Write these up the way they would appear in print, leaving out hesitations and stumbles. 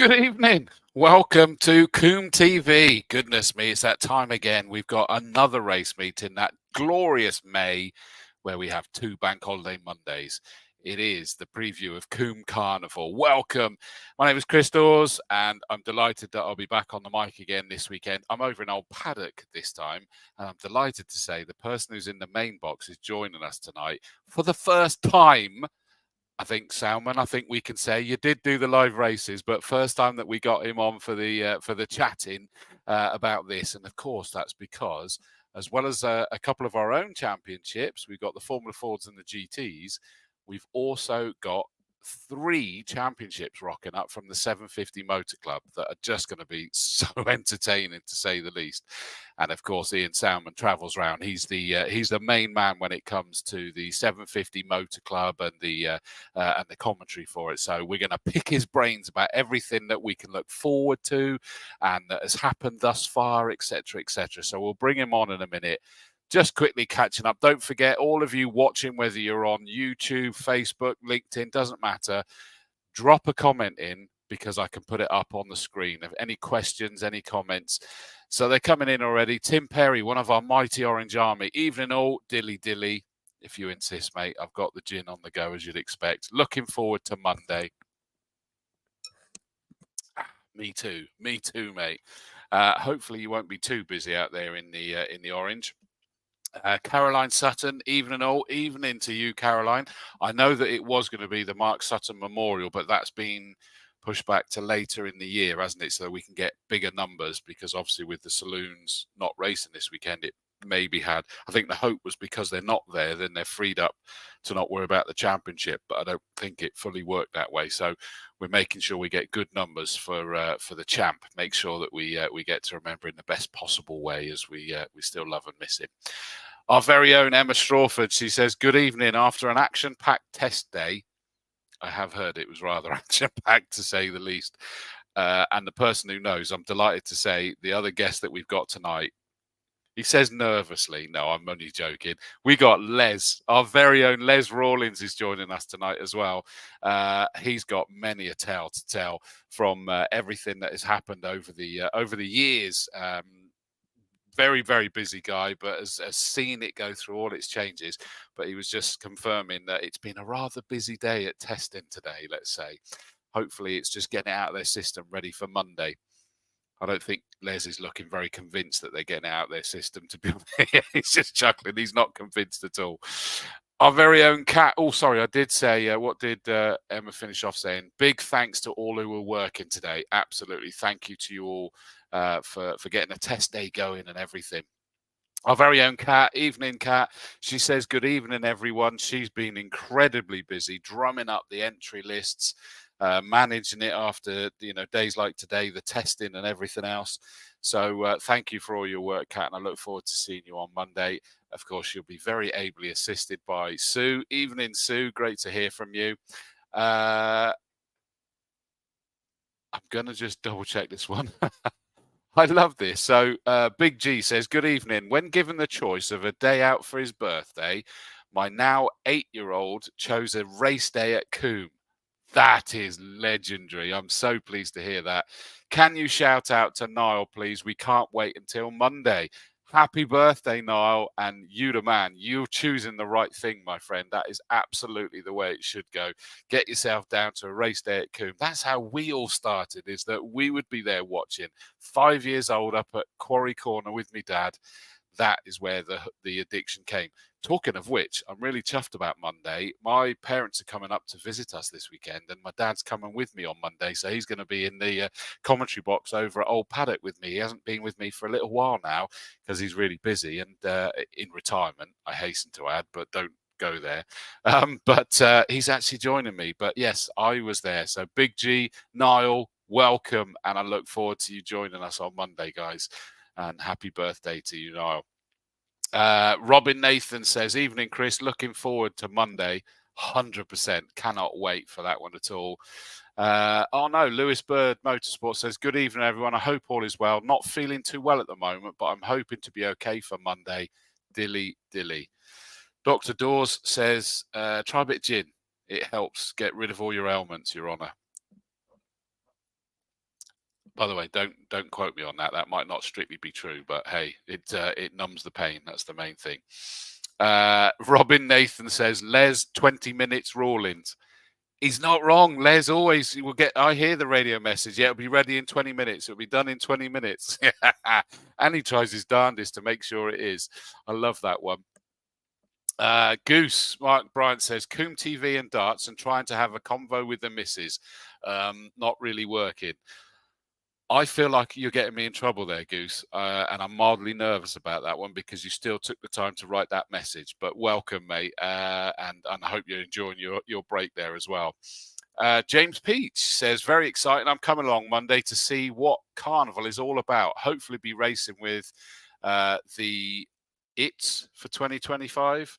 Good evening. Welcome to Combe TV. Goodness me, it's that time again. We've got another race meeting, that glorious May, where we have 2 bank holiday Mondays. It is the preview of Combe Carnival. Welcome. My name is Chris Dawes, and I'm delighted that I'll be back on the mic again this weekend. I'm over in Old Paddock this time, and I'm delighted to say the person who's in the main box is joining us tonight for the first time. I think Sowman, I think we can say you did do the live races, but first time that we got him on for the chatting about this, and of course that's because as well as a couple of our own championships, we've got the Formula Fords and the GTs. We've also got 3 championships rocking up from the 750 Motor Club that are just going to be so entertaining, to say the least. And of course, Ian Sowman travels around. He's the main man when it comes to the 750 Motor Club and the commentary for it. So we're going to pick his brains about everything that we can look forward to and that has happened thus far, etc., etc. So we'll bring him on in a minute. Just quickly catching up. Don't forget, all of you watching, whether you're on YouTube, Facebook, LinkedIn, doesn't matter. Drop a comment in because I can put it up on the screen. If any questions, any comments. So they're coming in already. Tim Perry, one of our mighty Orange Army. Evening all, dilly dilly. If you insist, mate, I've got the gin on the go, as you'd expect. Looking forward to Monday. Me too, mate. Hopefully you won't be too busy out there in the orange. Caroline Sutton, evening all, evening to you, Caroline. I know that it was going to be the Mark Sutton Memorial, but that's been pushed back to later in the year, hasn't it? So we can get bigger numbers, because obviously with the saloons not racing this weekend, it maybe had, I think the hope was because they're not there, then they're freed up to not worry about the championship, but I don't think it fully worked that way. So we're making sure we get good numbers for the champ. Make sure that we get to remember in the best possible way, as we still love and miss him. Our very own Emma Strawford, she says, good evening. After an action-packed test day, I have heard it was rather action-packed, to say the least. And the person who knows, I'm delighted to say, the other guest that we've got tonight, he says nervously, no, I'm only joking. We got Les, our very own Les Rawlings is joining us tonight as well. He's got many a tale to tell from everything that has happened over the years. Very, very busy guy, but has seen it go through all its changes. But he was just confirming that it's been a rather busy day at testing today, let's say. Hopefully it's just getting it out of their system, ready for Monday. I don't think Les is looking very convinced that they're getting out of their system, to be honest. He's just chuckling. He's not convinced at all. Our very own Cat. Oh, sorry, I did say, what did Emma finish off saying? Big thanks to all who were working today. Absolutely. Thank you to you all for getting a test day going and everything. Our very own Cat, evening Cat. She says, good evening, everyone. She's been incredibly busy drumming up the entry lists, managing it after days like today, the testing and everything else. So thank you for all your work, Kat, and I look forward to seeing you on Monday. Of course, you'll be very ably assisted by Sue. Evening, Sue. Great to hear from you. I'm going to just double check this one. I love this. So Big G says, good evening. When given the choice of a day out for his birthday, my now 8-year-old chose a race day at Combe. That is legendary. I'm so pleased to hear that. Can you shout out to Niall, please? We can't wait until Monday. Happy birthday, Niall. And you the man. You're choosing the right thing, my friend. That is absolutely the way it should go. Get yourself down to a race day at Combe. That's how we all started, is that we would be there watching. 5 years old up at Quarry Corner with me dad. That is where the addiction came. Talking of which, I'm really chuffed about Monday. My parents are coming up to visit us this weekend, and my dad's coming with me on Monday, so he's going to be in the commentary box over at Old Paddock with me. He hasn't been with me for a little while now because he's really busy and in retirement, I hasten to add, but don't go there. But he's actually joining me. But yes, I was there. So Big G, Niall, welcome, and I look forward to you joining us on Monday, guys. And happy birthday to you, Niall. Robin Nathan says, evening, Chris. Looking forward to Monday. 100%. Cannot wait for that one at all. Oh, no. Lewis Bird Motorsports says, good evening, everyone. I hope all is well. Not feeling too well at the moment, but I'm hoping to be okay for Monday. Dilly, dilly. Dr. Dawes says, try a bit of gin. It helps get rid of all your ailments, Your Honour. By the way, don't quote me on that. That might not strictly be true, but hey, it numbs the pain. That's the main thing. Robin Nathan says, Les, 20 minutes Rawlings. He's not wrong. Les always will get. I hear the radio message. Yeah, it'll be ready in 20 minutes. It'll be done in 20 minutes. And he tries his darndest to make sure it is. I love that one. Goose Mark Bryant says Combe TV and darts and trying to have a convo with the missus. Not really working. I feel like you're getting me in trouble there, Goose, and I'm mildly nervous about that one because you still took the time to write that message. But welcome, mate, and I hope you're enjoying your break there as well. James Peach says, very exciting. I'm coming along Monday to see what Carnival is all about. Hopefully be racing with the ITS for 2025.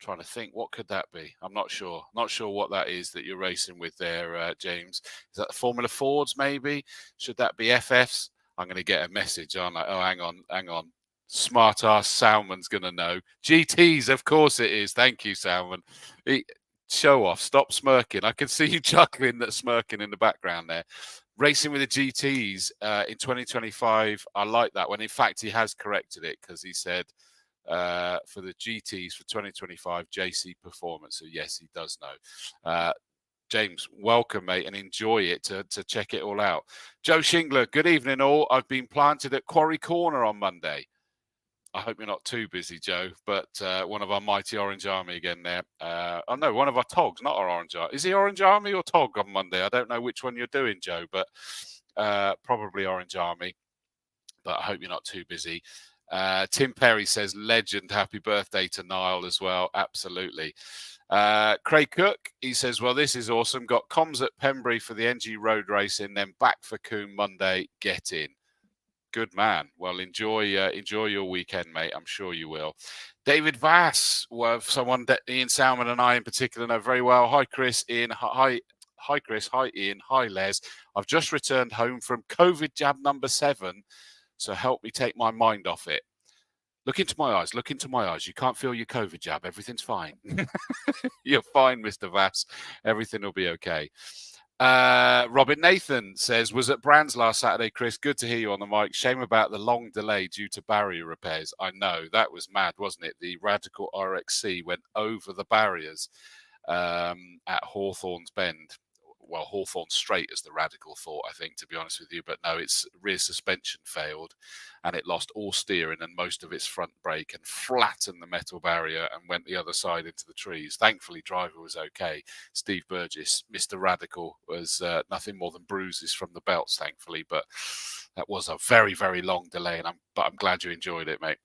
Trying to think, what could that be? I'm not sure. Not sure what that is that you're racing with there, James. Is that the Formula Fords, maybe? Should that be FFs? I'm going to get a message, aren't I? Oh, hang on. Smart ass Sowman's going to know. GTs, of course it is. Thank you, Sowman. Show off. Stop smirking. I can see you chuckling, that smirking in the background there. Racing with the GTs in 2025. I like that one. In fact, he has corrected it because he said, for the GTs for 2025 JC Performance. So yes, he does know. James, welcome, mate, and enjoy it to check it all out. Joe Shingler, good evening all. I've been planted at Quarry Corner on Monday. I hope you're not too busy, Joe, but one of our mighty Orange Army again there. Oh, no, one of our Togs, not our Orange Army. Is he Orange Army or Tog on Monday? I don't know which one you're doing, Joe, but probably Orange Army. But I hope you're not too busy. Tim Perry says, legend, happy birthday to Niall as well. Absolutely. Craig Cook, he says, well, this is awesome. Got comms at Pembury for the NG Road Racing, then back for Combe Monday. Get in. Good man. Well, enjoy your weekend, mate. I'm sure you will. David Vass, well, someone that Ian Sowman and I in particular know very well. Hi, Chris. Ian. Hi, Chris. Hi, Ian. Hi, Les. I've just returned home from COVID jab number 7. So help me take my mind off it. Look into my eyes. Look into my eyes. You can't feel your COVID jab. Everything's fine. You're fine, Mr. Vass. Everything will be okay. Robin Nathan says, was at Brands last Saturday, Chris. Good to hear you on the mic. Shame about the long delay due to barrier repairs. I know. That was mad, wasn't it? The Radical RXC went over the barriers at Hawthorne's Bend. Well, Hawthorne Straight as the Radical thought, I think, to be honest with you. But no, its rear suspension failed and it lost all steering and most of its front brake and flattened the metal barrier and went the other side into the trees. Thankfully, driver was okay. Steve Burgess, Mr. Radical, was nothing more than bruises from the belts, thankfully. But that was a very, very long delay. But I'm glad you enjoyed it, mate.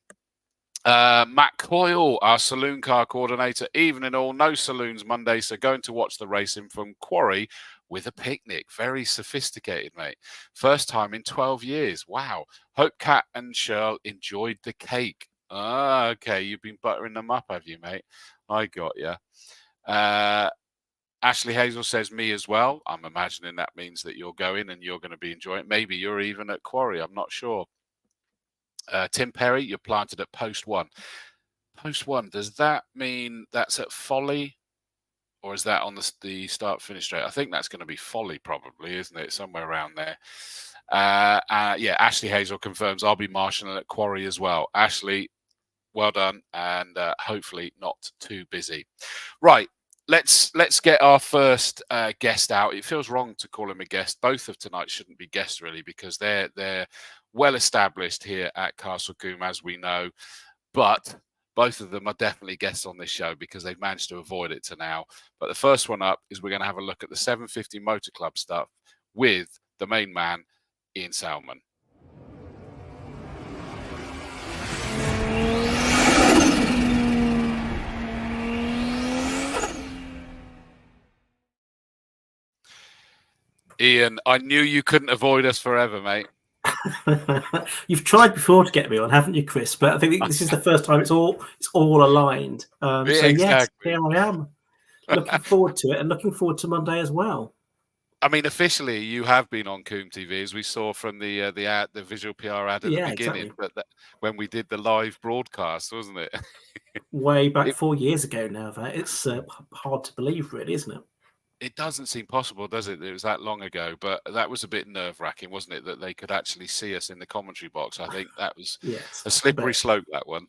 Matt Coyle, our saloon car coordinator, evening all, no saloons Monday, so going to watch the racing from Quarry with a picnic. Very sophisticated, mate. First time in 12 years. Wow. Hope Kat and Shirl enjoyed the cake. Ah, okay. You've been buttering them up, have you, mate? I got you. Ashley Hazel says me as well. I'm imagining that means that you're going and you're going to be enjoying it. Maybe you're even at Quarry. I'm not sure. Tim Perry, you're planted at post 1. Post 1, does that mean that's at Folly? Or is that on the start-finish straight? I think that's going to be Folly probably, isn't it? Somewhere around there. Yeah, Ashley Hazel confirms I'll be marshalling at Quarry as well. Ashley, well done, and hopefully not too busy. Right, let's get our first guest out. It feels wrong to call him a guest. Both of tonight shouldn't be guests, really, because they're well established here at Castle Combe, as we know, but both of them are definitely guests on this show because they've managed to avoid it to now. But the first one up is we're going to have a look at the 750 Motor Club stuff with the main man, Ian Sowman. Ian, I knew you couldn't avoid us forever, mate. You've tried before to get me on, haven't you, Chris? But I think this is the first time it's all aligned. So exactly. Yes, here I am. Looking forward to it, and looking forward to Monday as well. I mean, officially, you have been on Combe TV, as we saw from the visual PR ad at the beginning, exactly. but when we did the live broadcast, wasn't it? Way back 4 years ago now. That it's hard to believe, really, isn't it? It doesn't seem possible, does it? It was that long ago, but that was a bit nerve-wracking, wasn't it? That they could actually see us in the commentary box. I think that was Yes, a slippery but slope, that one.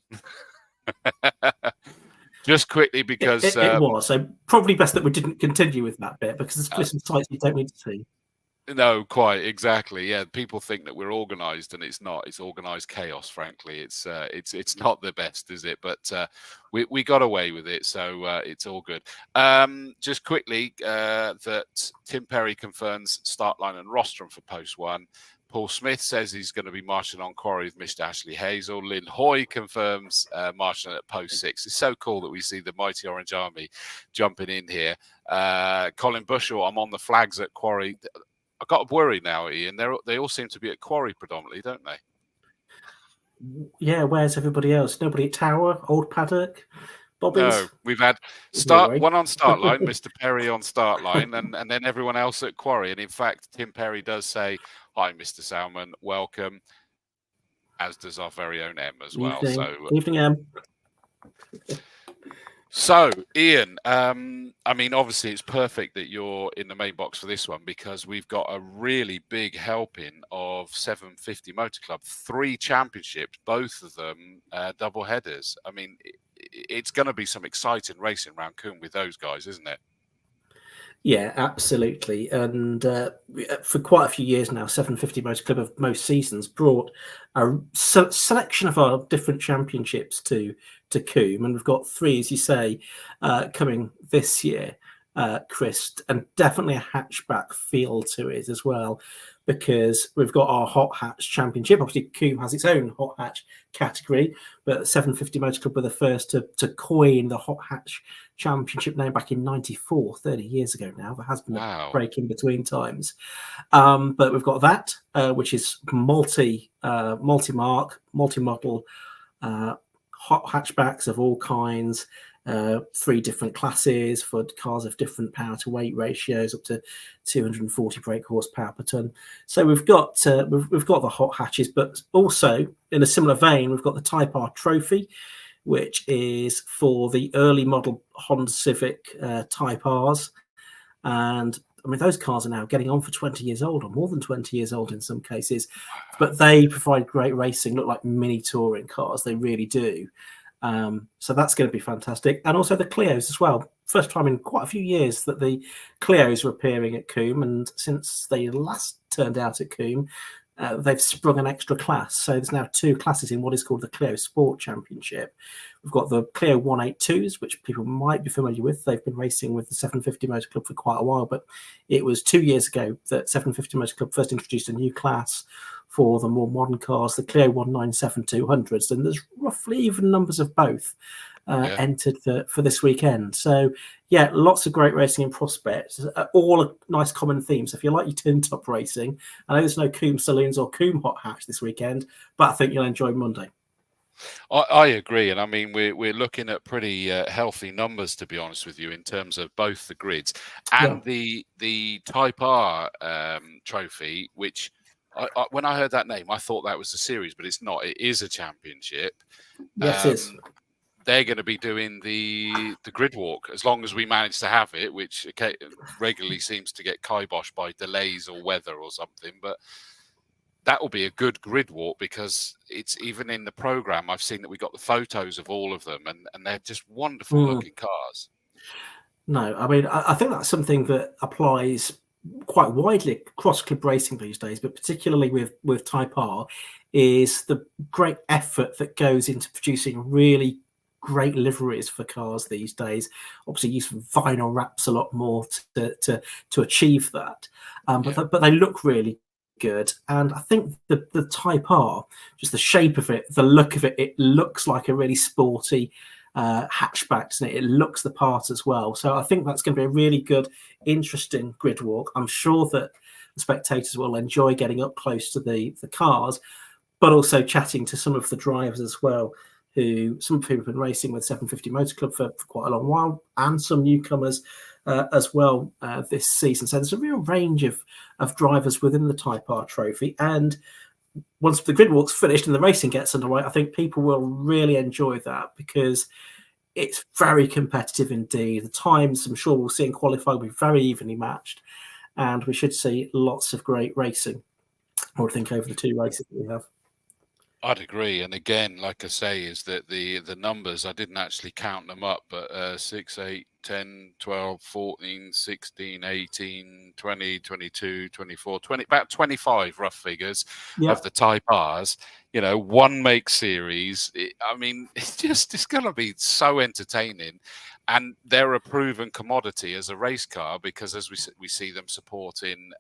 Just quickly, because it was. So probably best that we didn't continue with that bit because there's some sites you don't need to see. no, quite exactly. Yeah, people think that we're organised, and it's not. It's organised chaos. Frankly, it's not the best, is it? But we got away with it, so it's all good. Just quickly, that Tim Perry confirms start line and rostrum for post 1. Paul Smith says he's going to be marching on quarry with Mr. Ashley Hazel. Lynn Hoy confirms marching at post 6. It's so cool that we see the mighty Orange Army jumping in here. Colin Bushell, I'm on the flags at quarry. I've got a worry now, Ian. They all seem to be at quarry predominantly, don't they? Yeah, where's everybody else? Nobody at Tower, Old Paddock, Bobby's? No, we've had one on start line, Mr. Perry on start line, and then everyone else at quarry. And in fact, Tim Perry does say, "Hi, Mr. Sowman, welcome," as does our very own Em as well. Evening, Em. So, Ian, I mean, obviously it's perfect that you're in the main box for this one because we've got a really big helping of 750 Motor Club, 3 championships, both of them double headers. I mean, it's going to be some exciting racing around Combe with those guys, isn't it? Yeah, absolutely. And for quite a few years now, 750 Motor Club of most seasons brought a selection of our different championships to Combe. And we've got 3, as you say, coming this year, Chris, and definitely a hatchback feel to it as well, because we've got our Hot Hatch Championship. Obviously, Combe has its own Hot Hatch category, but 750 Motor Club were the first to coin the Hot Hatch Championship name back in '94, 30 years ago now. There has been a break in between times. But we've got that, which is multi-mark, multi-model, hot hatchbacks of all kinds, 3 different classes for cars of different power to weight ratios, up to 240 brake horsepower per ton. So we've got the hot hatches, but also in a similar vein, we've got the Type R Trophy, which is for the early model Honda Civic Type Rs. And I mean, those cars are now getting on for 20 years old, or more than 20 years old in some cases. But they provide great racing, look like mini touring cars. They really do. So that's going to be fantastic. And also the Clios as well. First time in quite a few years that the Clios are appearing at Combe. And since they last turned out at Combe, they've sprung an extra class. So there's now 2 classes in what is called the Clio Sport Championship. We've got the Clio 182s, which people might be familiar with. They've been racing with the 750 Motor Club for quite a while, but it was 2 years ago that 750 Motor Club first introduced a new class for the more modern cars, the Clio 197-200s, and there's roughly even numbers of both entered for this weekend. So yeah, lots of great racing in prospect, all a nice common theme. So if you like your tin top racing, I know there's no Combe Saloons or Combe Hot Hatch this weekend, but I think you'll enjoy Monday. I agree, and I mean we're looking at pretty healthy numbers, to be honest with you, in terms of both the grids and the Type R Trophy, which when I heard that name, I thought that was a series, but it's not. It is a championship. Yes, it is. They're going to be doing the grid walk as long as we manage to have it, which regularly seems to get kiboshed by delays or weather or something. But that will be a good grid walk because it's even in the program. I've seen that we got the photos of all of them, and they're just wonderful looking cars. No, I mean, I think that's something that applies quite widely across club racing these days, but particularly with Type R, is the great effort that goes into producing really great liveries for cars these days. Obviously, use vinyl wraps a lot more to achieve that, but they look really good. And I think the Type R, just the shape of it, the look of it, it looks like a really sporty hatchback, doesn't it? It looks the part as well. So I think that's going to be a really good, interesting grid walk. I'm sure that the spectators will enjoy getting up close to the cars, but also chatting to some of the drivers as well, some of whom have been racing with 750 Motor Club for quite a long while, and some newcomers as well this season. So there's a real range of drivers within the Type R Trophy. And once the grid walk's finished and the racing gets underway, I think people will really enjoy that, because It's very competitive indeed. The times, I'm sure we'll see in qualifying, will be very evenly matched, and we should see lots of great racing, I would think, over the 2 races that we have. I'd agree. And again, like I say, is that the numbers, I didn't actually count them up, but 6, 8, 10, 12, 14, 16, 18, 20, 22, 24, 20, about 25 rough figures of the Type Rs. You know, one make series. I mean, it's going to be so entertaining. And they're a proven commodity as a race car, because as we see them supporting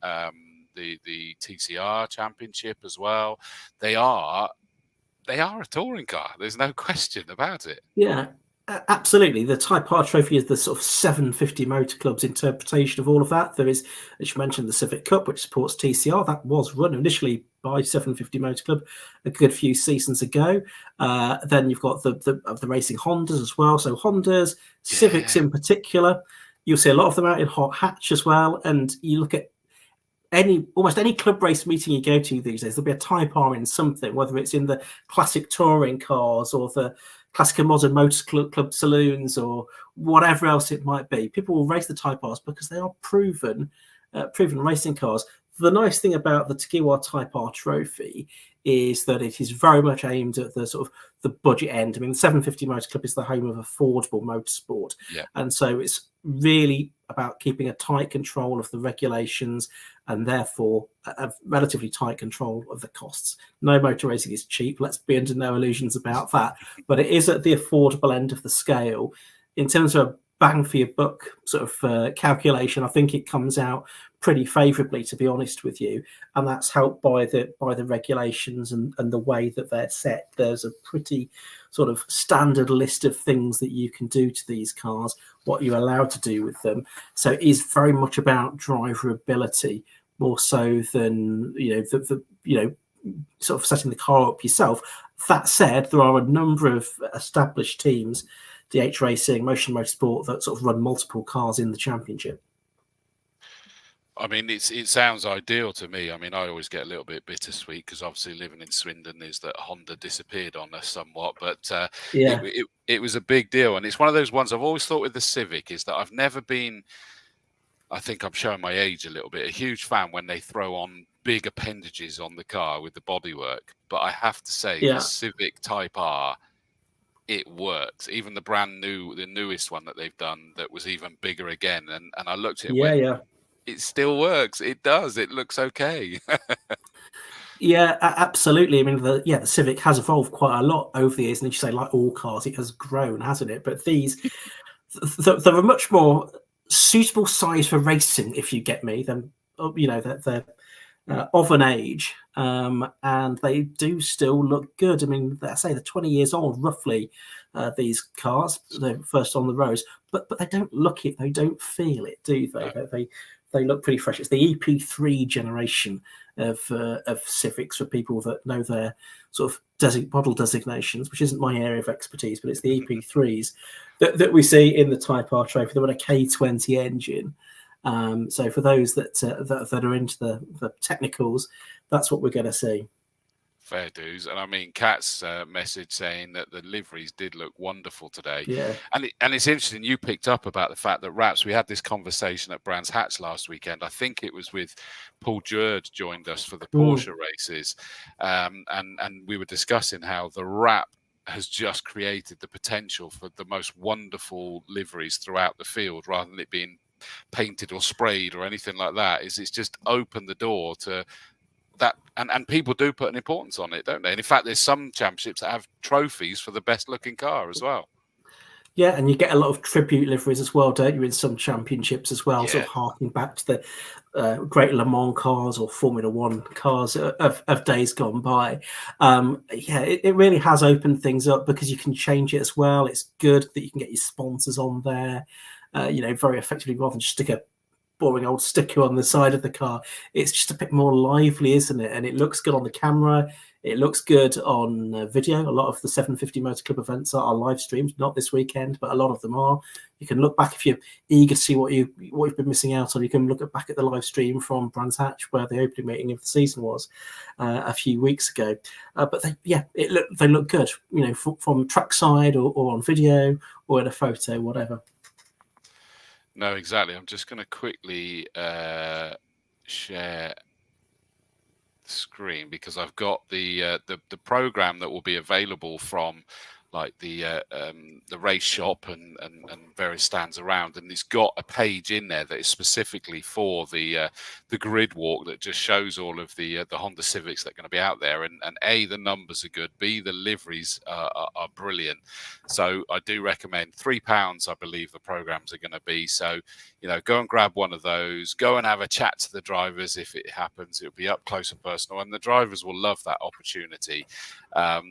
the TCR Championship as well. They are a touring car. There's no question about it. Yeah, absolutely. The Type R Trophy is the sort of 750 Motor Club's interpretation of all of that. There is, as you mentioned, the Civic Cup, which supports TCR. That was run initially by 750 Motor Club a good few seasons ago. Then you've got the racing Hondas as well. So Hondas, Civics in particular, you'll see a lot of them out in hot hatch as well. And you look at almost any club race meeting you go to these days, there'll be a Type R in something, whether it's in the classic touring cars or the classic and modern motor club saloons or whatever else it might be. People will race the Type Rs because they are proven racing cars. The nice thing about the Tegiwa Type R Trophy is that it is very much aimed at the sort of the budget end. I mean, the 750 Motor Club is the home of affordable motorsport. And so it's really about keeping a tight control of the regulations and therefore a relatively tight control of the costs. No motor racing is cheap. Let's be under no illusions about that. But it is at the affordable end of the scale. In terms of a bang for your buck sort of calculation, I think it comes out pretty favourably, to be honest with you, and that's helped by the regulations and the way that they're set. There's a pretty sort of standard list of things that you can do to these cars, what you're allowed to do with them. So it is very much about driver ability, more so than sort of setting the car up yourself. That said, there are a number of established teams, DH Racing, Motion Motorsport, that sort of run multiple cars in the championship. I mean, it sounds ideal to me. I mean, I always get a little bit bittersweet because obviously living in Swindon is that Honda disappeared on us somewhat, but it was a big deal. And it's one of those ones I've always thought with the Civic is that I've never been, I think I'm showing my age a little bit, a huge fan when they throw on big appendages on the car with the bodywork. But I have to say, the Civic Type R, it works. Even the newest one that they've done that was even bigger again. And I looked at it it still works. It does. It looks okay. Yeah, absolutely. I mean, the Civic has evolved quite a lot over the years, and as you say, like all cars, it has grown, hasn't it? But these, they're a much more suitable size for racing, if you get me. They're of an age, and they do still look good. I mean, I say they're 20 years old, roughly. These cars, they're first on the roads, but they don't look it. They don't feel it, do they? No. They look pretty fresh. It's the EP3 generation of Civics for people that know their sort of model designations, which isn't my area of expertise, but it's the EP3s that we see in the Type R Trophy. They're on a K20 engine. So for those that are into the technicals, that's what we're going to see. Fair dues. And I mean, Kat's message saying that the liveries did look wonderful today. Yeah. And it's interesting, you picked up about the fact that Raps, we had this conversation at Brands Hatch last weekend. I think it was with Paul Jerd joined us for the Porsche races. And we were discussing how the Rap has just created the potential for the most wonderful liveries throughout the field, rather than it being painted or sprayed or anything like that. It's just opened the door to that, and people do put an importance on it, don't they? And in fact, there's some championships that have trophies for the best looking car as well. Yeah, and you get a lot of tribute liveries as well, don't you, in some championships as well, sort of harking back to the great Le Mans cars or Formula One cars of days gone by. It really has opened things up because you can change it as well. It's good that you can get your sponsors on there, very effectively, rather than just stick a boring old sticker on the side of the car. It's just a bit more lively, isn't it? And it looks good on the camera. It looks good on video. A lot of the 750 Motor Club events are live streamed, not this weekend, but a lot of them are. You can look back if you're eager to see what you've been missing out on. You can look back at the live stream from Brands Hatch, where the opening meeting of the season was a few weeks ago. But they look good, from trackside or on video or in a photo, whatever. No, exactly. I'm just going to quickly share the screen because I've got the program that will be available from like the race shop and various stands around, and it's got a page in there that is specifically for the grid walk that just shows all of the Honda Civics that are going to be out there, and A, the numbers are good, B, the liveries are brilliant. So I do recommend £3, I believe the programs are going to be. So, you know, go and grab one of those, go and have a chat to the drivers if it happens. It'll be up close and personal, and the drivers will love that opportunity.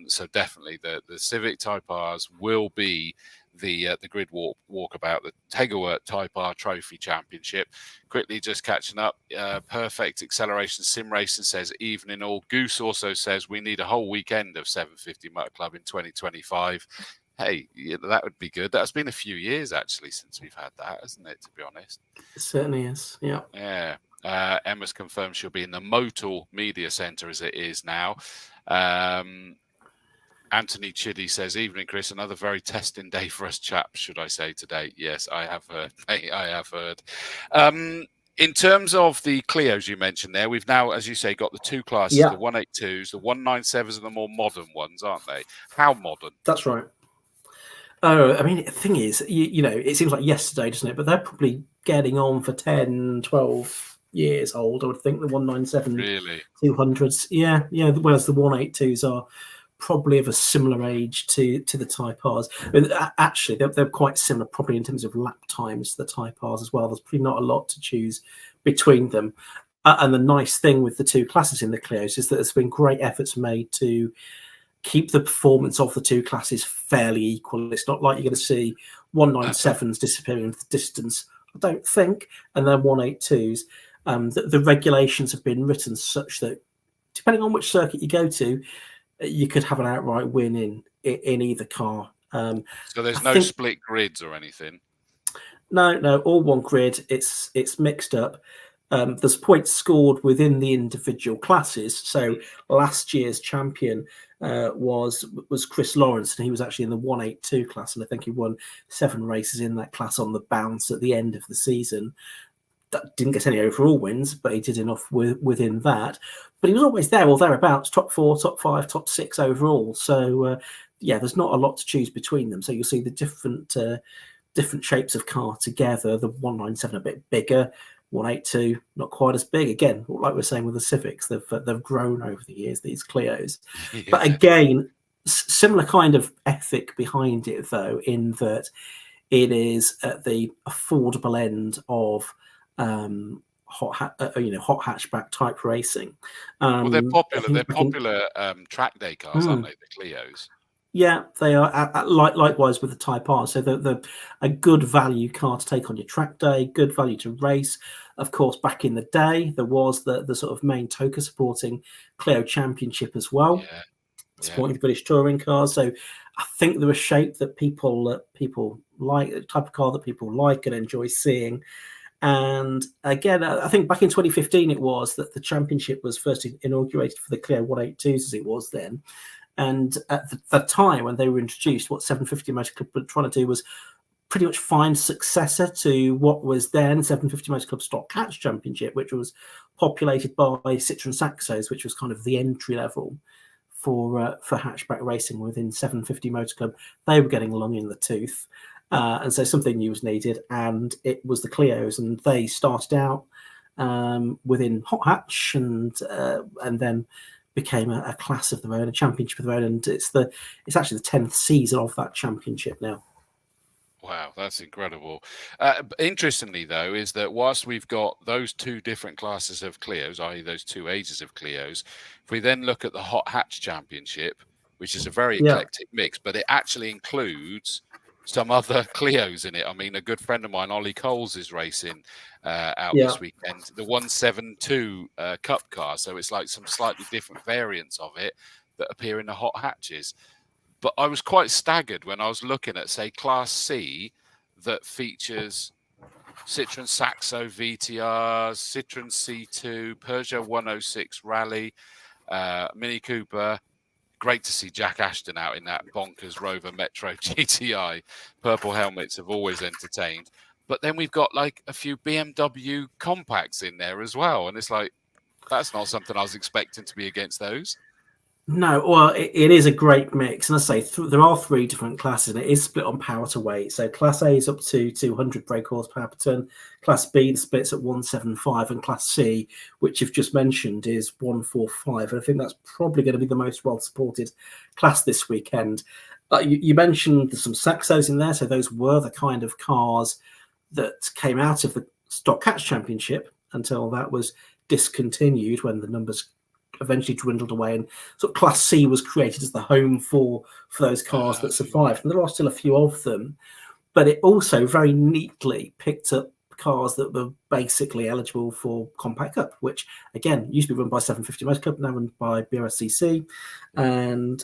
So definitely the Civic Type Rs will be the grid walkabout, the Tegiwa Type R Trophy Championship. Quickly just catching up. Perfect Acceleration Sim Racing says evening all. Goose also says we need a whole weekend of 750 Motor Club in 2025. Hey, yeah, that would be good. That's been a few years actually since we've had that, hasn't it? To be honest, it certainly is. Yeah. Yeah. Emma's confirmed she'll be in the Motul Media Centre as it is now. Anthony Chiddy says, evening, Chris. Another very testing day for us chaps, should I say, today. Yes, I have heard. I have heard. In terms of the Clios you mentioned there, we've now, as you say, got the two classes, the 182s, the 197s are the more modern ones, aren't they? How modern? That's right. Oh, I mean, the thing is, you know, it seems like yesterday, doesn't it? But they're probably getting on for 10, 12 years old, I would think, the 197 really 200s. Yeah, whereas the 182s are probably of a similar age to the Type Rs. I mean, actually, they're quite similar, probably in terms of lap times to the Type Rs as well. There's pretty not a lot to choose between them. And the nice thing with the two classes in the Clios is that there's been great efforts made to keep the performance of the two classes fairly equal. It's not like you're going to see 197s disappearing into the distance, I don't think, and then 182s. The regulations have been written such that, depending on which circuit you go to, you could have an outright win in either car. So there's no split grids or anything? No, all one grid. It's mixed up. There's points scored within the individual classes. So last year's champion was Chris Lawrence, and he was actually in the 182 class, and I think he won 7 races in that class on the bounce at the end of the season. That didn't get any overall wins, but he did enough within that. But he was always there or thereabouts, top 4, top 5, top 6 overall. So there's not a lot to choose between them. So you'll see the different shapes of car together. The 197 a bit bigger, 182 not quite as big. Again, like we're saying with the Civics, they've grown over the years, these Clios. Yeah. But again, similar kind of ethic behind it, though, in that it is at the affordable end of hot hatchback type racing. Well, they're popular. They're popular track day cars, aren't they? The Clios. Yeah, they are. Likewise with the Type R. So they're a good value car to take on your track day, good value to race. Of course, back in the day, there was the sort of main TOCA supporting Clio Championship as well, supporting the British touring cars. So I think they're a shape that people like, the type of car that people like and enjoy seeing. And again, I think back in 2015 it was that the championship was first inaugurated for the Clio 182s as it was then. And at the time when they were introduced, what 750 Motor Club were trying to do was pretty much find successor to what was then 750 Motor Club Stock Hatch Championship, which was populated by Citroen Saxos, which was kind of the entry level for hatchback racing within 750 Motor Club. They were getting along in the tooth. And so something new was needed, and it was the Clios, and they started out within hot hatch and then became a class of their own, a championship of their own, and it's actually the 10th season of that championship now. Wow, that's incredible. Interestingly, though, is that whilst we've got those two different classes of Clios, i.e. those two ages of Clios, if we then look at the Hot Hatch Championship, which is a very eclectic mix, but it actually includes some other Clios in it. I mean, a good friend of mine, Ollie Coles, is racing out this weekend, the 172 Cup car. So it's like some slightly different variants of it that appear in the hot hatches. But I was quite staggered when I was looking at, say, Class C that features Citroen Saxo VTRs, Citroen C2, Peugeot 106 Rally, Mini Cooper, great to see Jack Ashton out in that bonkers Rover Metro GTI. Purple helmets have always entertained. But then we've got like a few BMW compacts in there as well. And it's like, that's not something I was expecting to be against those. No, well, it is a great mix. And I say there are 3 different classes, and it is split on power to weight. So Class A is up to 200 brake horsepower per ton. Class B, the split's at 175. And Class C, which you've just mentioned, is 145. And I think that's probably going to be the most well-supported class this weekend. You mentioned there's some Saxos in there. So those were the kind of cars that came out of the Stock Catch Championship until that was discontinued when the numbers eventually dwindled away, and sort of Class C was created as the home for those cars that survived. And there are still a few of them, but it also very neatly picked up cars that were basically eligible for Compact Cup, which again used to be run by 750 Motor Club, now run by BRSCC. And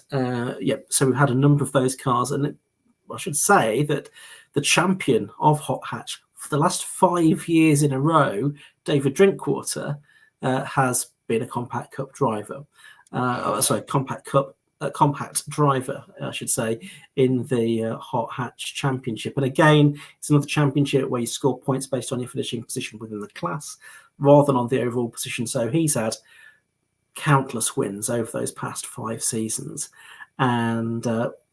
so we've had a number of those cars, and I should say that the champion of Hot Hatch for the last 5 years in a row, David Drinkwater, has been a Compact Cup driver. Compact driver, I should say, in the Hot Hatch Championship. And again, it's another championship where you score points based on your finishing position within the class rather than on the overall position. So he's had countless wins over those past 5 seasons. And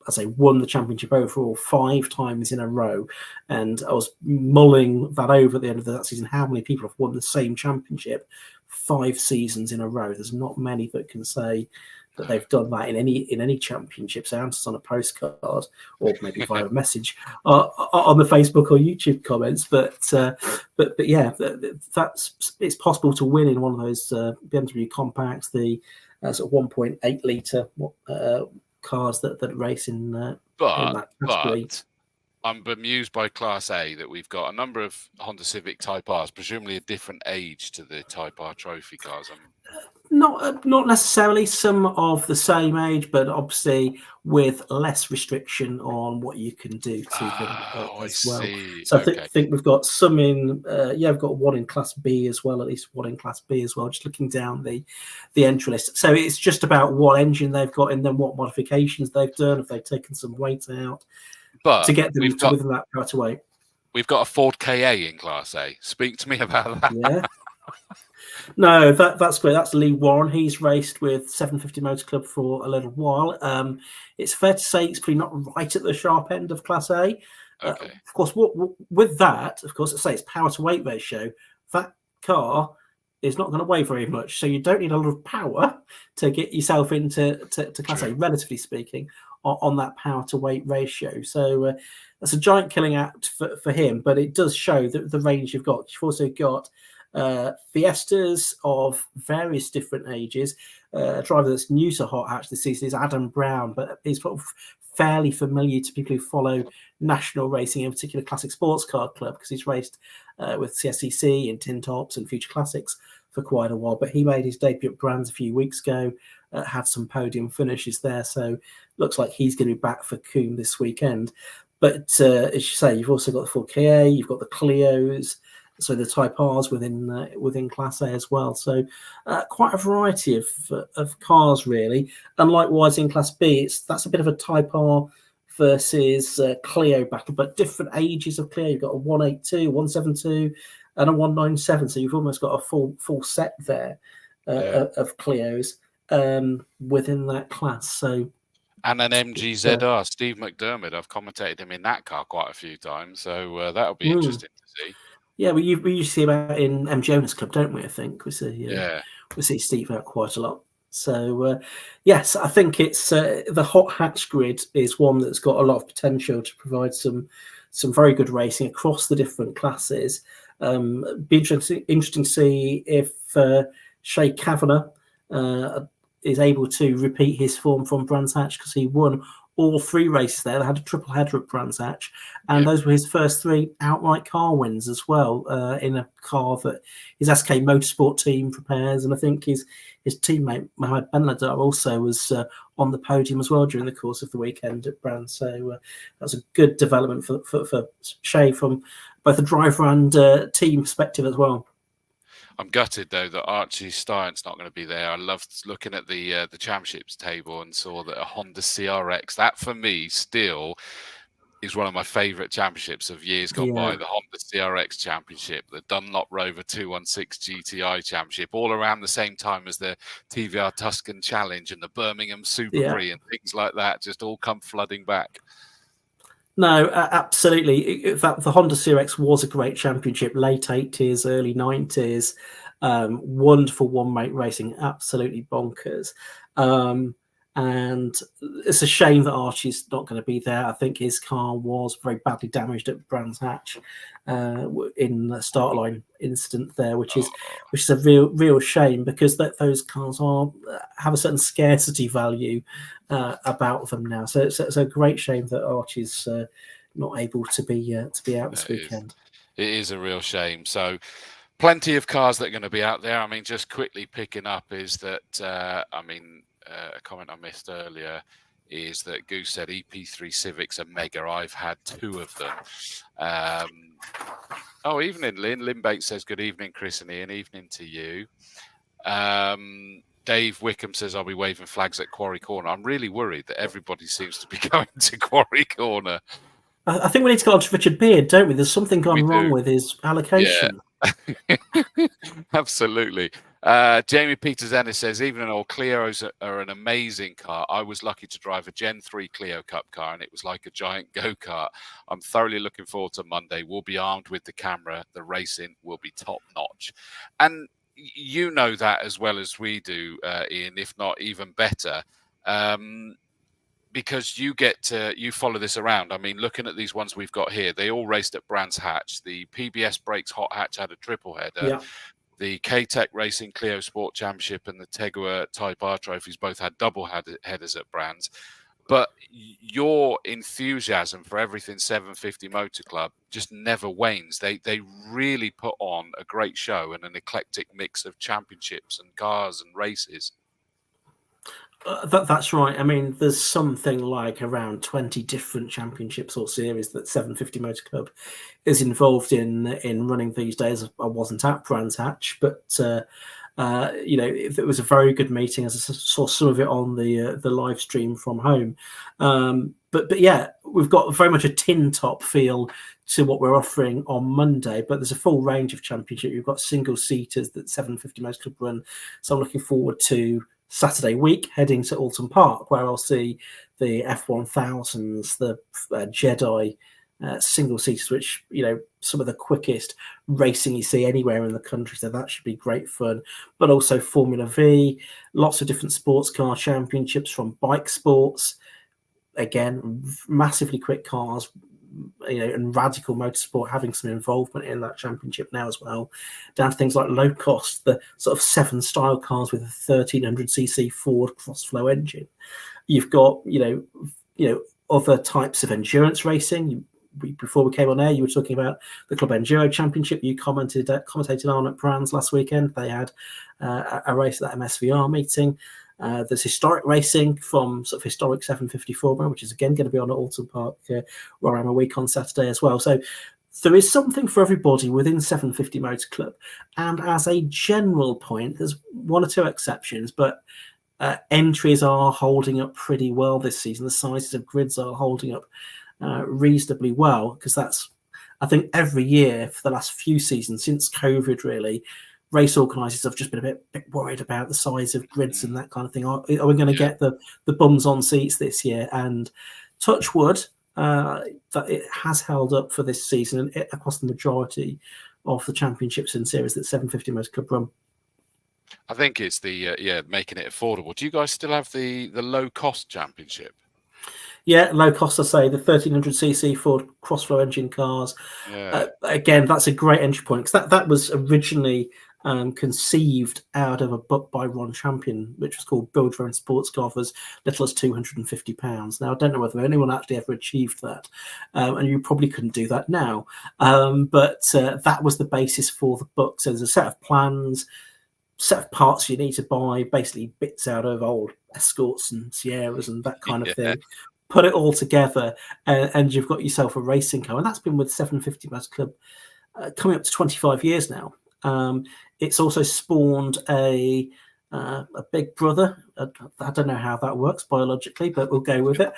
as I won the championship overall 5 times in a row. And I was mulling that over at the end of that season, how many people have won the same championship 5 seasons in a row. There's not many that can say that they've done that in any championship. So answers on a postcard or maybe via a message on the Facebook or YouTube comments. But yeah, it's possible to win in one of those BMW compacts, the sort of 1.8 litre cars that race in that category. But I'm bemused by Class A that we've got a number of Honda Civic Type Rs, presumably a different age to the Type R Trophy cars. Not necessarily, some of the same age, but obviously with less restriction on what you can do to them as well. See. So I think we've got some in, we've got one in Class B as well, at least one in Class B as well, just looking down the entry list. So it's just about what engine they've got and then what modifications they've done, if they've taken some weight out, but to get them within that power to weight. We've got a Ford KA in Class A. Speak to me about that. Yeah. No, that's great. That's Lee Warren. He's raced with 750 Motor Club for a little while. It's fair to say it's probably not right at the sharp end of Class A. Okay. Of course, with that, of course, I say it's power to weight ratio. That car is not going to weigh very much, so you don't need a lot of power to get yourself into Class A, relatively speaking, on that power to weight ratio. So that's a giant killing act for him, but it does show that the range you've got. You've also got Fiestas of various different ages. A driver that's new to Hot Hatch this season is Adam Brown, but he's sort of fairly familiar to people who follow national racing, in particular Classic Sports Car Club, because he's raced with CSCC and Tin Tops and Future Classics for quite a while. But he made his debut at Brands a few weeks ago, had some podium finishes there, so looks like he's going to be back for Combe this weekend. But as you say, you've also got the Ford KA, you've got the Clios, so the Type Rs within Class A as well. So quite a variety of cars, really. And likewise in Class B, that's a bit of a Type R versus Clio battle, but different ages of Clio. You've got a 182, 172, and a 197. So you've almost got a full set there of Clios within that class. So. And an MGZR, Steve McDermott. I've commentated him in that car quite a few times, so that'll be interesting to see. Yeah, we usually see him out in M. Jonas Club, don't we? I think we see Steve out quite a lot. So yes, I think it's the Hot Hatch grid is one that's got a lot of potential to provide some very good racing across the different classes. Be interesting to see if Shay Kavanagh is able to repeat his form from Brands Hatch, because he won all 3 races there. They had a triple header at Brands Hatch, and those were his first 3 outright car wins as well, in a car that his SK Motorsport team prepares. And I think his teammate Mohamed Benladar also was on the podium as well during the course of the weekend at Brands. So that's a good development for Shay from both a driver and team perspective as well. I'm gutted though that Archie Stein's not going to be there. I loved looking at the championships table and saw that a Honda CRX. That for me still is one of my favourite championships of years gone by. The Honda CRX Championship, the Dunlop Rover 216 GTI Championship, all around the same time as the TVR Tuscan Challenge and the Birmingham Super Prix and things like that, just all come flooding back. No, absolutely. In fact, the Honda CRX was a great championship, late 80s, early 90s. Wonderful one-make racing, absolutely bonkers. And it's a shame that Archie's not going to be there. I think his car was very badly damaged at Brands Hatch in the start line incident there, which is a real shame, because those cars have a certain scarcity value about them now. So it's a great shame that Archie's not able to be out this weekend. It is a real shame. So plenty of cars that are going to be out there. I mean, just quickly picking up is that a comment I missed earlier is that Goose said EP3 Civics are mega. I've had 2 of them. Evening, Lynn. Lynn Bates says, good evening, Chris and Ian. Evening to you. Dave Wickham says, I'll be waving flags at Quarry Corner. I'm really worried that everybody seems to be going to Quarry Corner. I think we need to go on to Richard Beard, don't we? There's something gone wrong with his allocation. Yeah. Absolutely. Jamie Peters Ennis says, even an old Clios are an amazing car. I was lucky to drive a Gen 3 Clio Cup car, and it was like a giant go-kart. I'm thoroughly looking forward to Monday. We'll be armed with the camera. The racing will be top-notch. And you know that as well as we do, Ian, if not even better. Because you follow this around. I mean, looking at these ones we've got here, they all raced at Brands Hatch. The PBS Brakes Hot Hatch had a triple header. Yeah. The K-Tech Racing Clio Sport Championship and the Tegiwa Type R Trophies both had double headers at Brands. But your enthusiasm for everything 750 Motor Club just never wanes. They really put on a great show and an eclectic mix of championships and cars and races. That's right. I mean, there's something like around 20 different championships or series that 750 Motor Club is involved in running these days. I wasn't at Brands Hatch, but it was a very good meeting, as I saw some of it on the live stream from home. But yeah, we've got very much a tin top feel to what we're offering on Monday, but there's a full range of championship. You've got single seaters that 750 Motor Club run, so I'm looking forward to Saturday week heading to Alton Park, where I'll see the F1000s, the Jedi single seaters, which, some of the quickest racing you see anywhere in the country. So that should be great fun. But also Formula V, lots of different sports car championships from bike sports. Again, massively quick cars, and Radical Motorsport having some involvement in that championship now as well, down to things like low cost, the sort of 7 style cars with a 1300cc Ford cross-flow engine. You've got, other types of endurance racing. Before we came on air, you were talking about the Club Enduro Championship. You commentated on at Brands last weekend. They had a race at that MSVR meeting. There's historic racing from sort of historic 754, which is again going to be on at Alton Park, where I'm a week on Saturday as well. So there is something for everybody within 750 Motor Club. And as a general point, there's 1 or 2 exceptions, but entries are holding up pretty well this season. The sizes of grids are holding up reasonably well, because that's, I think, every year for the last few seasons since COVID, really, race organisers have just been a bit worried about the size of grids and that kind of thing. Are we going to get the bums on seats this year? And touch wood, that it has held up for this season and across the majority of the championships and series that 750 Motor Club run. I think it's the making it affordable. Do you guys still have the low cost championship? Yeah, low cost, I say, the 1300cc Ford cross-flow engine cars. Yeah. Again, that's a great entry point, because that was originally conceived out of a book by Ron Champion, which was called Build Your Own Sports Car for as little as £250. Now, I don't know whether anyone actually ever achieved that, and you probably couldn't do that now. But that was the basis for the book. So there's a set of plans, set of parts you need to buy, basically bits out of old Escorts and Sierras and that kind of thing. Put it all together, and you've got yourself a racing car. And that's been with 750 Motor Club coming up to 25 years now. It's also spawned a big brother. I don't know how that works biologically, but we'll go with it.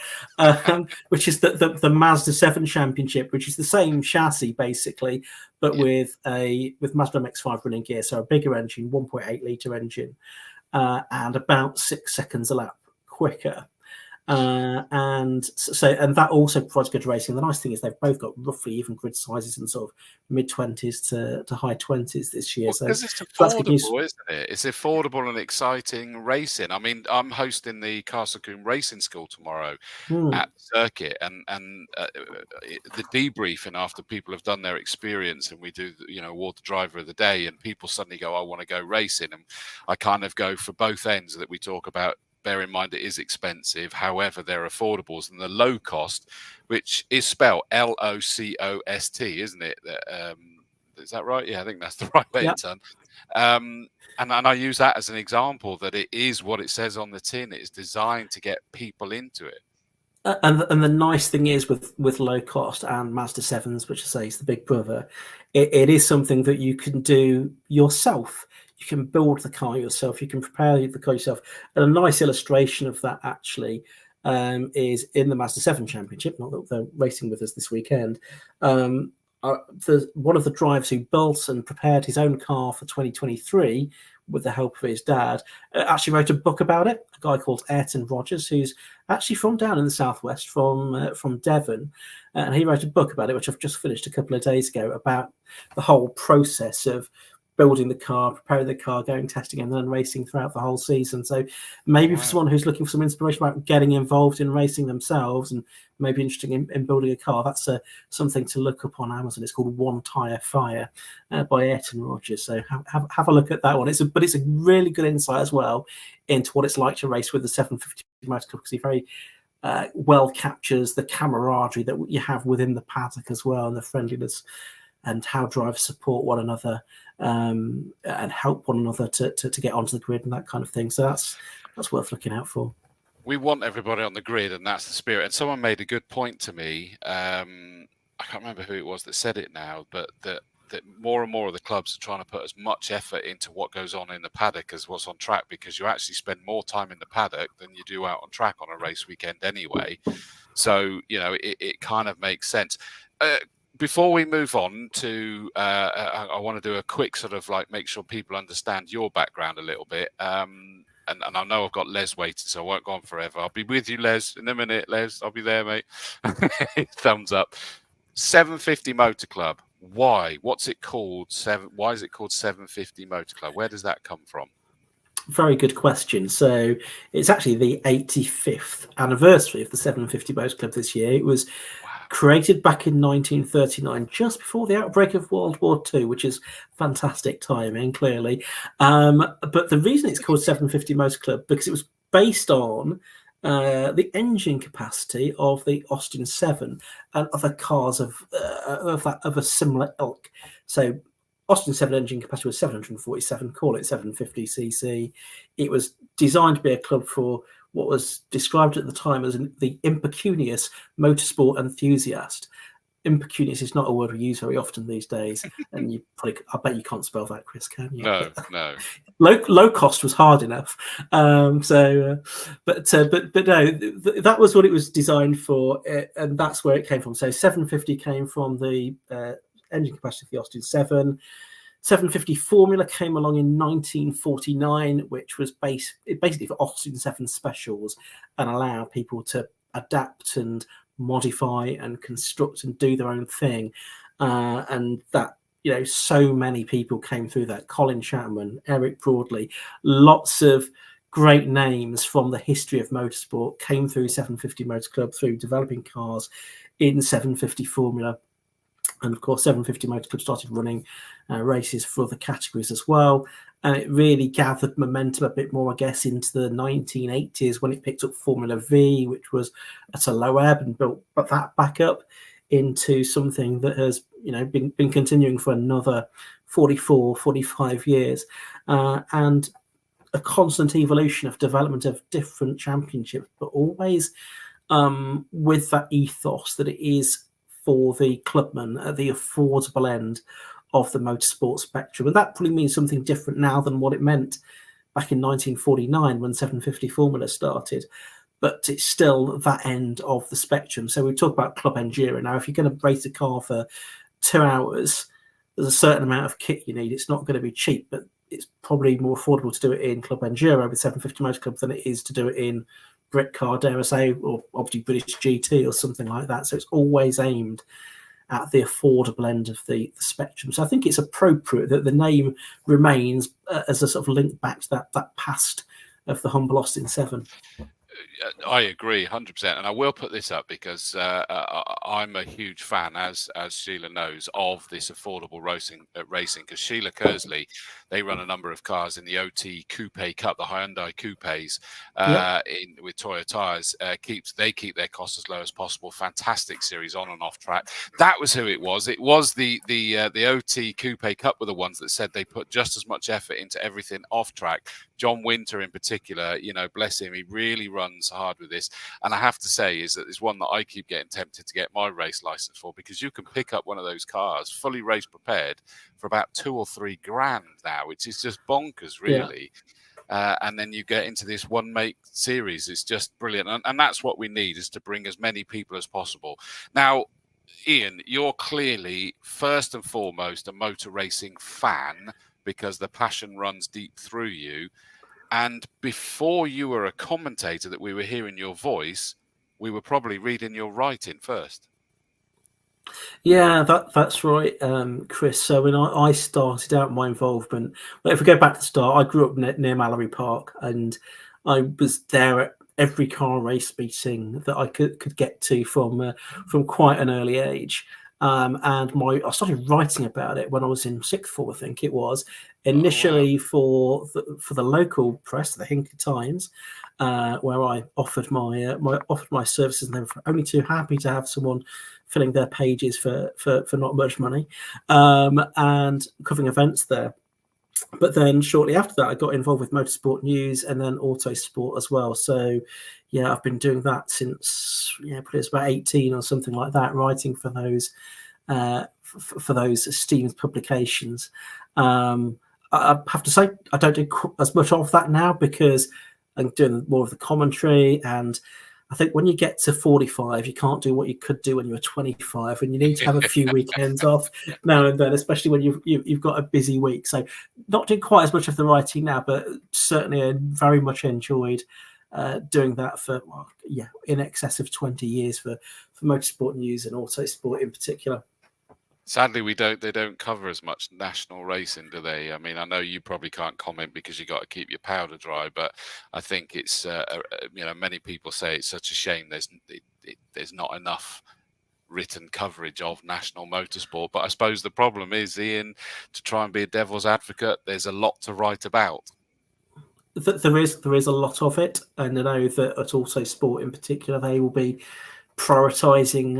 Which is the Mazda 7 Championship, which is the same chassis basically, but with Mazda MX-5 running gear, so a bigger engine, 1.8 litre engine, and about 6 seconds a lap quicker. And that also provides good racing. The nice thing is they've both got roughly even grid sizes in sort of mid-20s to high 20s this year. Well, so because it's that's good news. affordable, isn't it? It's affordable and exciting racing. I mean, I'm hosting the Castle Combe Racing School tomorrow at the circuit, and the debriefing after people have done their experience, and we do, award the driver of the day, and people suddenly go, I want to go racing. And I kind of go for both ends that we talk about. Bear in mind it is expensive, however, they're affordables, and the low cost, which is spelled LOCOST, isn't it? Is that right? Yeah, I think that's the right way it's done. And I use that as an example that it is what it says on the tin. It's designed to get people into it. And the nice thing is with low cost and Mazda 7s, which I say is the big brother, it is something that you can do yourself. You can build the car yourself. You can prepare the car yourself. And a nice illustration of that actually is in the Mazda 7 Championship. Not that they're racing with us this weekend. One of the drivers who built and prepared his own car for 2023 with the help of his dad actually wrote a book about it. A guy called Ayrton Rogers, who's actually from down in the southwest, from Devon, and he wrote a book about it, which I've just finished a couple of days ago, about the whole process of building the car, preparing the car, going testing, and then racing throughout the whole season. So maybe for someone who's looking for some inspiration about getting involved in racing themselves and maybe interested in building a car, that's something to look up on Amazon. It's called One Tire Fire by Ayrton Rogers. So have a look at that one. It's a really good insight as well into what it's like to race with the 750 Motor Club, because he very well captures the camaraderie that you have within the paddock as well, and the friendliness, and how drivers support one another and help one another to get onto the grid and that kind of thing. So that's worth looking out for. We want everybody on the grid, and that's the spirit. And someone made a good point to me. I can't remember who it was that said it now, but that more and more of the clubs are trying to put as much effort into what goes on in the paddock as what's on track, because you actually spend more time in the paddock than you do out on track on a race weekend anyway. So, it kind of makes sense. Before we move on to, I want to do a quick sort of make sure people understand your background a little bit. And I know I've got Les waiting, so I won't go on forever. I'll be with you, Les, in a minute. Les, I'll be there, mate. Thumbs up. 750 Motor Club. Why? What's it called? Why is it called 750 Motor Club? Where does that come from? Very good question. So it's actually the 85th anniversary of the 750 Motor Club this year. It was created back in 1939, just before the outbreak of World War II, which is fantastic timing, clearly. But the reason it's called 750 Motor Club, because it was based on the engine capacity of the Austin 7 and other cars of a similar ilk. So Austin 7 engine capacity was 747, call it 750cc. It was designed to be a club for what was described at the time as the impecunious motorsport enthusiast. Impecunious is not a word we use very often these days, and I bet you can't spell that, Chris, can you? No. Low cost was hard enough. But no, that was what it was designed for, and that's where it came from. So 750 came from the engine capacity of the Austin 7. 750 formula came along in 1949, which was basically for Austin 7 specials, and allow people to adapt and modify and construct and do their own thing. And that, so many people came through that. Colin Chapman, Eric Broadley, lots of great names from the history of motorsport came through 750 Motor Club through developing cars in 750 formula. And of course, 750 Motor Club started running races for other categories as well. And it really gathered momentum a bit more, I guess, into the 1980s when it picked up Formula V, which was at a low ebb, and built that back up into something that has, been continuing for another 44, 45 years. And a constant evolution of development of different championships, but always with that ethos that it is for the clubman at the affordable end of the motorsport spectrum. And that probably means something different now than what it meant back in 1949 when 750 Formula started. But it's still that end of the spectrum. So we talk about Club Enduro. Now, if you're going to race a car for 2 hours, there's a certain amount of kit you need. It's not going to be cheap, but it's probably more affordable to do it in Club Enduro with 750 Motor Club than it is to do it in Britcar, dare I say, or obviously British GT or something like that. So it's always aimed at the affordable end of the spectrum. So I think it's appropriate that the name remains as a sort of link back to that past of the humble Austin 7. I agree 100%, and I will put this up because I'm a huge fan, as Sheila knows, of this affordable racing. Because Sheila Kersley, they run a number of cars in the OT Coupe Cup, the Hyundai Coupes, with Toyo tires. They keep their costs as low as possible. Fantastic series on and off track. That was who it was. It was the OT Coupe Cup were the ones that said they put just as much effort into everything off track. John Winter in particular, bless him, he really runs hard with this. And I have to say is that it's one that I keep getting tempted to get my race license for, because you can pick up one of those cars fully race prepared for about $2 or $3 grand now, which is just bonkers, really. Yeah. And then you get into this one make series. It's just brilliant. And that's what we need, is to bring as many people as possible. Now, Ian, you're clearly first and foremost a motor racing fan, because the passion runs deep through you. And before you were a commentator that we were hearing your voice, we were probably reading your writing first. Yeah, that's right, Chris. So when I started out my involvement, well, if we go back to the start, I grew up near Mallory Park, and I was there at every car race meeting that I could get to from quite an early age. And I started writing about it when I was in sixth form, I think it was, initially for the local press, the Hinkley Times, where I offered my services, and they were only too happy to have someone filling their pages for not much money, and covering events there. But then shortly after that, I got involved with Motorsport News and then Autosport as well. So, yeah, I've been doing that since probably it's about 18 or something like that, writing for those esteemed publications. I have to say I don't do as much of that now, because I'm doing more of the commentary, and I think when you get to 45, you can't do what you could do when you were 25, and you need to have a few weekends off now and then, especially when you've got a busy week. So not doing quite as much of the writing now, but certainly I very much enjoyed doing that for in excess of 20 years for Motorsport News and Autosport in particular. Sadly, they don't cover as much national racing, do they? I mean, I know you probably can't comment because you got to keep your powder dry, but I think it's many people say it's such a shame there's not enough written coverage of national motorsport. But I suppose the problem is, Ian, to try and be a devil's advocate, there's a lot to write about. There is a lot of it, and I know that at Autosport in particular, they will be prioritizing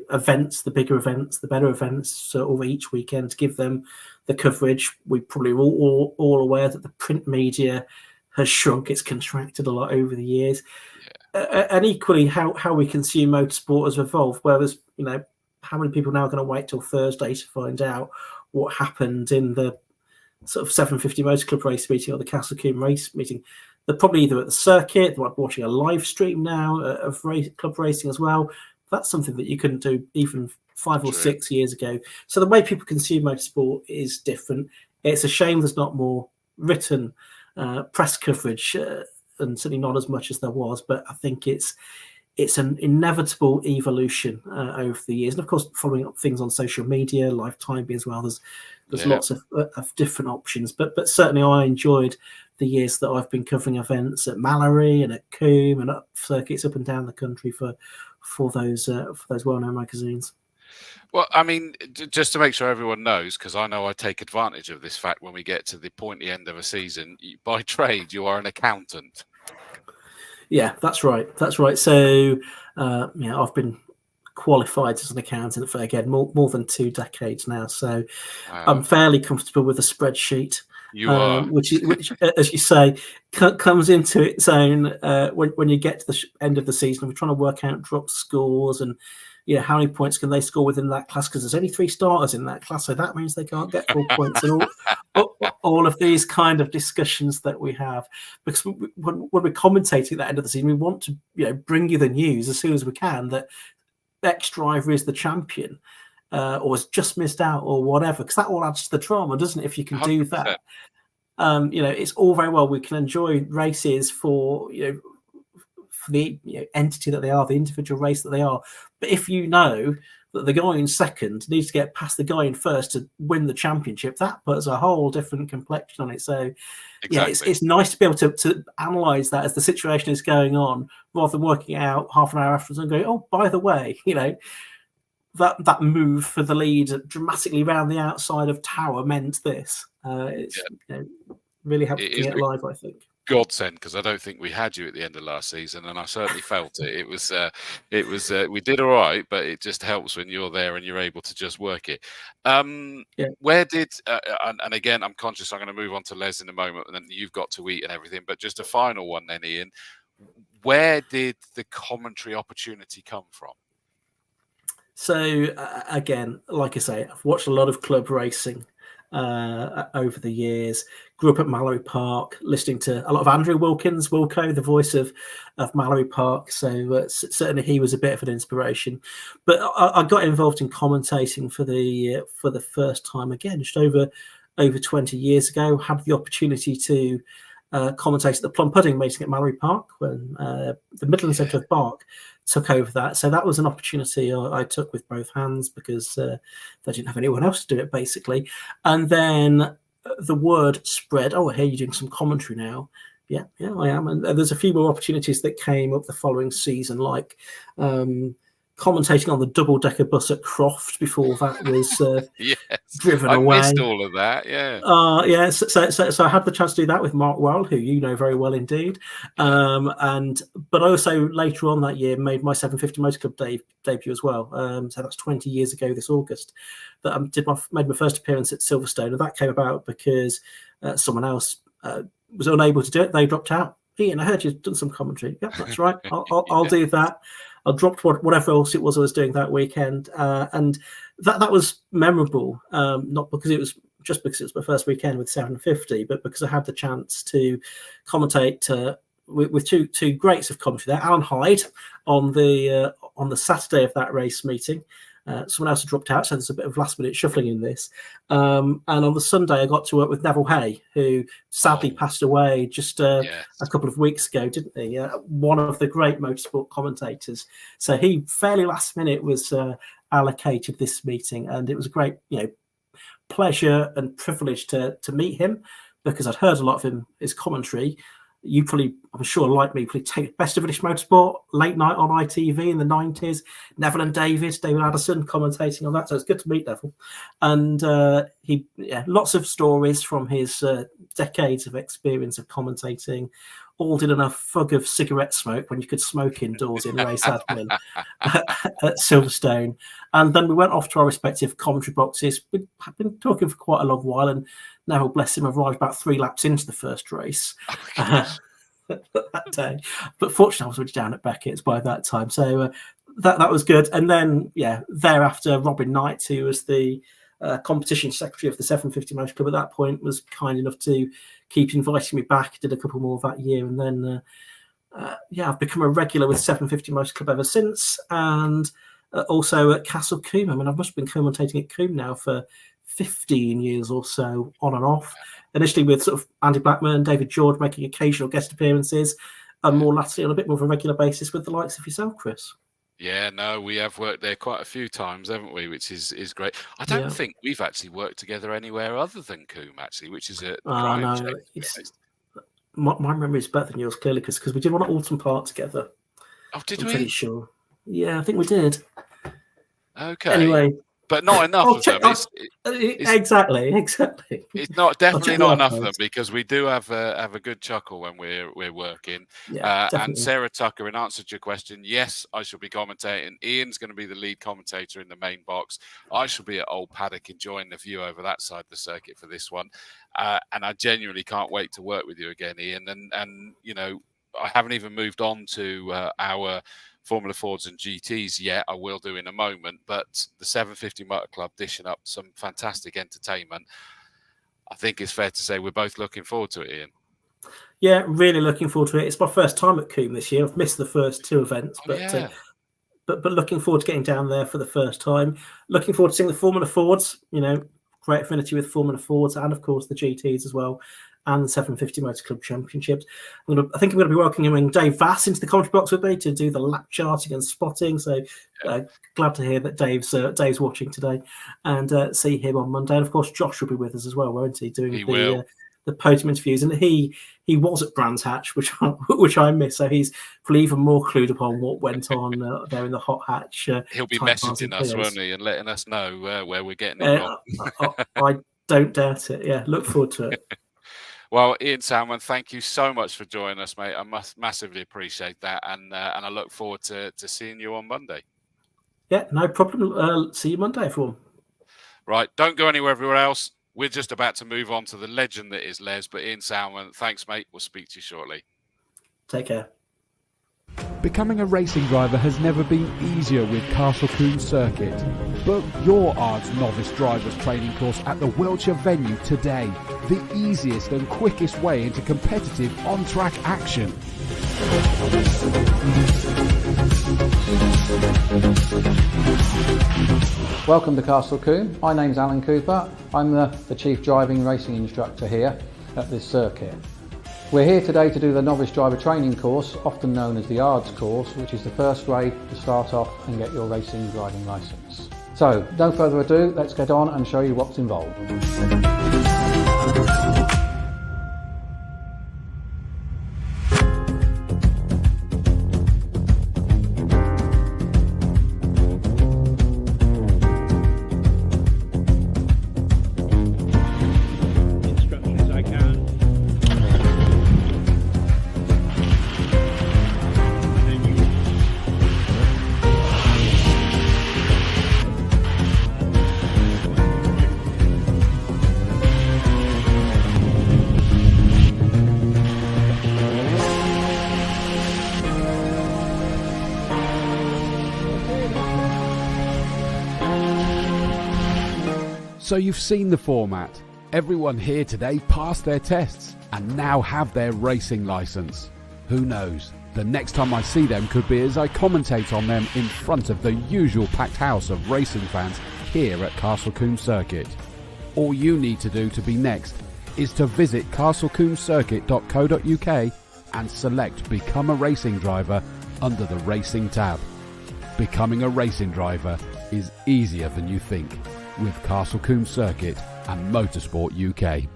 events, the bigger events, the better events over each weekend to give them the coverage. We probably are all aware that the print media has shrunk, it's contracted a lot over the years. And equally how we consume motorsport has evolved, whereas how many people now are going to wait till Thursday to find out what happened in the sort of 750 Motor Club race meeting or the Castle Combe race meeting. They're probably either at the circuit, they might be watching a live stream now of club racing as well. That's something that you couldn't do even 5 or 6 years ago. So the way people consume motorsport is different. It's a shame there's not more written press coverage, and certainly not as much as there was. But I think it's an inevitable evolution over the years. And of course, following up things on social media, live timing as well. There's lots of different options. But certainly I enjoyed the years that I've been covering events at Mallory and at Combe and up circuits up and down the country for those well-known magazines. Well, I mean, just to make sure everyone knows, because I know I take advantage of this fact when we get to the pointy end of a season, by trade, you are an accountant. Yeah, that's right. So, I've been qualified as an accountant for, again, more than 2 decades now. So wow. I'm fairly comfortable with a spreadsheet. You are. Which, as you say, comes into its own when you get to the end of the season. We're trying to work out drop scores and how many points can they score within that class? Because there's only 3 starters in that class, so that means they can't get full points, and all of these kind of discussions that we have. Because when we're commentating at the end of the season, we want to bring you the news as soon as we can that X driver is the champion, or has just missed out, or whatever, because that all adds to the drama, doesn't it? If you can do 100%. that, it's all very well. We can enjoy races for the entity that they are, the individual race that they are. But if you know that the guy in second needs to get past the guy in first to win the championship, that puts a whole different complexion on it. So, Exactly. it's nice to be able to analyse that as the situation is going on, rather than working out half an hour afterwards and going, oh, by the way, that move for the lead dramatically round the outside of Tower meant this. It's really helps to get live, I think. Godsend, because I don't think we had you at the end of last season, and I certainly felt it. It was we did all right, but it just helps when you're there and you're able to just work it. Where did and again, I'm conscious I'm going to move on to Les in a moment, and then you've got to eat and everything. But just a final one, then, Ian. Where did the commentary opportunity come from? So again, like I say, I've watched a lot of club racing over the years. Grew up at Mallory Park, listening to a lot of Andrew Wilco, the voice of Mallory Park. So certainly he was a bit of an inspiration. But I got involved in commentating for the first time again, just over 20 years ago. Had the opportunity to commentate at the Plum Pudding meeting at Mallory Park when the Midland Centre of Park took over that. So that was an opportunity I took with both hands, because they didn't have anyone else to do it, basically. And then the word spread, oh, I hear you're doing some commentary now. Yeah, I am. And there's a few more opportunities that came up the following season, like commentating on the double-decker bus at Croft before that was driven away. I missed all of that, So I had the chance to do that with Mark Well, who you know very well indeed. But also later on that year made my 750 Motor Club debut as well. So that's 20 years ago this August that I made my first appearance at Silverstone, and that came about because someone else was unable to do it. They dropped out. Ian, I heard you've done some commentary. Yeah, that's right. I'll do that. I dropped whatever else it was I was doing that weekend, and that was memorable. Not because it was my first weekend with 750, but because I had the chance to commentate with two greats of commentary there. Alan Hyde on the Saturday of that race meeting. Someone else had dropped out, so there's a bit of last-minute shuffling in this. And on the Sunday, I got to work with Neville Hay, who sadly passed away just a couple of weeks ago, didn't he? One of the great motorsport commentators. So he fairly last-minute was allocated this meeting, and it was a great, pleasure and privilege to meet him, because I'd heard a lot of his commentary. You probably, I'm sure, like me, probably take Best of British Motorsport, late night on ITV in the 90s. Neville and David Addison commentating on that. So it's good to meet Neville. And lots of stories from his decades of experience of commentating, all did enough fug of cigarette smoke when you could smoke indoors in race admin at Silverstone. And then we went off to our respective commentary boxes. We'd been talking for quite a long while, and Neville, bless him, arrived about 3 laps into the first race that day. But fortunately, I was already down at Beckett's by that time. So that was good. And then, thereafter, Robin Knight, who was the competition secretary of the 750 Motor Club at that point, was kind enough to keep inviting me back. Did a couple more that year. And then, I've become a regular with 750 Motor Club ever since. And also at Castle Combe. I mean, I've must have been commentating at Combe now for 15 years or so, on and off. Initially with sort of Andy Blackman, David George making occasional guest appearances, and more latterly on a bit more of a regular basis with the likes of yourself, Chris. Yeah, no, we have worked there quite a few times, haven't we? Which is great. I don't think we've actually worked together anywhere other than Combe, actually, which is a crying shame. My memory is better than yours, clearly, because we did one at Alton Park together. Oh, did we? I'm pretty sure. Yeah, I think we did. Okay. Anyway. But not enough of them. Exactly. It's definitely not enough of them, because we do have a good chuckle when we're working. And Sarah Tucker, in answer to your question, yes, I shall be commentating. Ian's going to be the lead commentator in the main box. I shall be at Old Paddock enjoying the view over that side of the circuit for this one. And I genuinely can't wait to work with you again, Ian. And I haven't even moved on to our Formula Fords and GTs yet. I will do in a moment, but the 750 Motor Club dishing up some fantastic entertainment. I think it's fair to say we're both looking forward to it, Ian. Yeah, really looking forward to it. It's my first time at Combe this year. I've missed the first 2 events, but looking forward to getting down there for the first time. Looking forward to seeing the Formula Fords. Great affinity with Formula Fords, and of course the GTs as well, and the 750 Motor Club Championships. I think I'm going to be welcoming Dave Vass into the commentary box with me to do the lap charting and spotting. So glad to hear that Dave's watching today, and see him on Monday. And of course Josh will be with us as well, won't he? Doing the podium interviews, and he was at Brands Hatch, which I missed, so he's probably even more clued up on what went on there in the hot hatch. He'll be messaging us, won't he, and letting us know where we're getting it wrong. I don't doubt it. Yeah, look forward to it. Well, Ian Sowman, thank you so much for joining us, mate. I massively appreciate that, and I look forward to seeing you on Monday. Yeah, no problem. See you Monday, everyone. Right, don't go anywhere everywhere else. We're just about to move on to the legend that is Les, but Ian Sowman, thanks, mate. We'll speak to you shortly. Take care. Becoming a racing driver has never been easier with Castle Combe Circuit. Book your ARDS Novice Drivers Training course at the Wiltshire venue today. The easiest and quickest way into competitive on-track action. Welcome to Castle Combe. My name's Alan Cooper. I'm the Chief Driving Racing Instructor here at this circuit. We're here today to do the Novice Driver Training course, often known as the ARDS course, which is the first way to start off and get your racing driving licence. So, no further ado, let's get on and show you what's involved. So you've seen the format. Everyone here today passed their tests and now have their racing licence. Who knows? The next time I see them could be as I commentate on them in front of the usual packed house of racing fans here at Castle Combe Circuit. All you need to do to be next is to visit castlecombecircuit.co.uk and select Become a Racing Driver under the Racing tab. Becoming a racing driver is easier than you think with Castle Combe Circuit and Motorsport UK.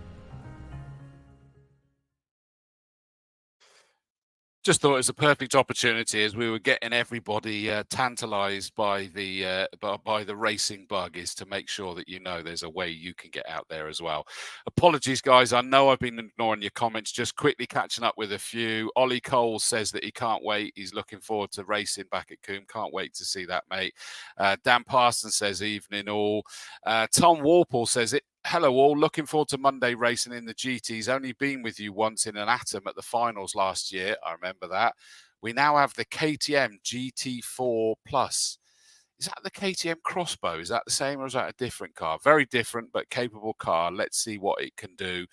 Just thought it was a perfect opportunity as we were getting everybody tantalised by the racing bug, is to make sure that there's a way you can get out there as well. Apologies, guys. I know I've been ignoring your comments. Just quickly catching up with a few. Ollie Cole says that he can't wait. He's looking forward to racing back at Combe. Can't wait to see that, mate. Dan Parsons says evening all. Tom Warple says it. Hello all, looking forward to Monday racing in the GTs. Only been with you once in an Atom at the finals last year. I remember that. We now have the KTM GT4 Plus. Is that the KTM Crossbow? Is that the same or is that a different car? Very different but capable car. Let's see what it can do.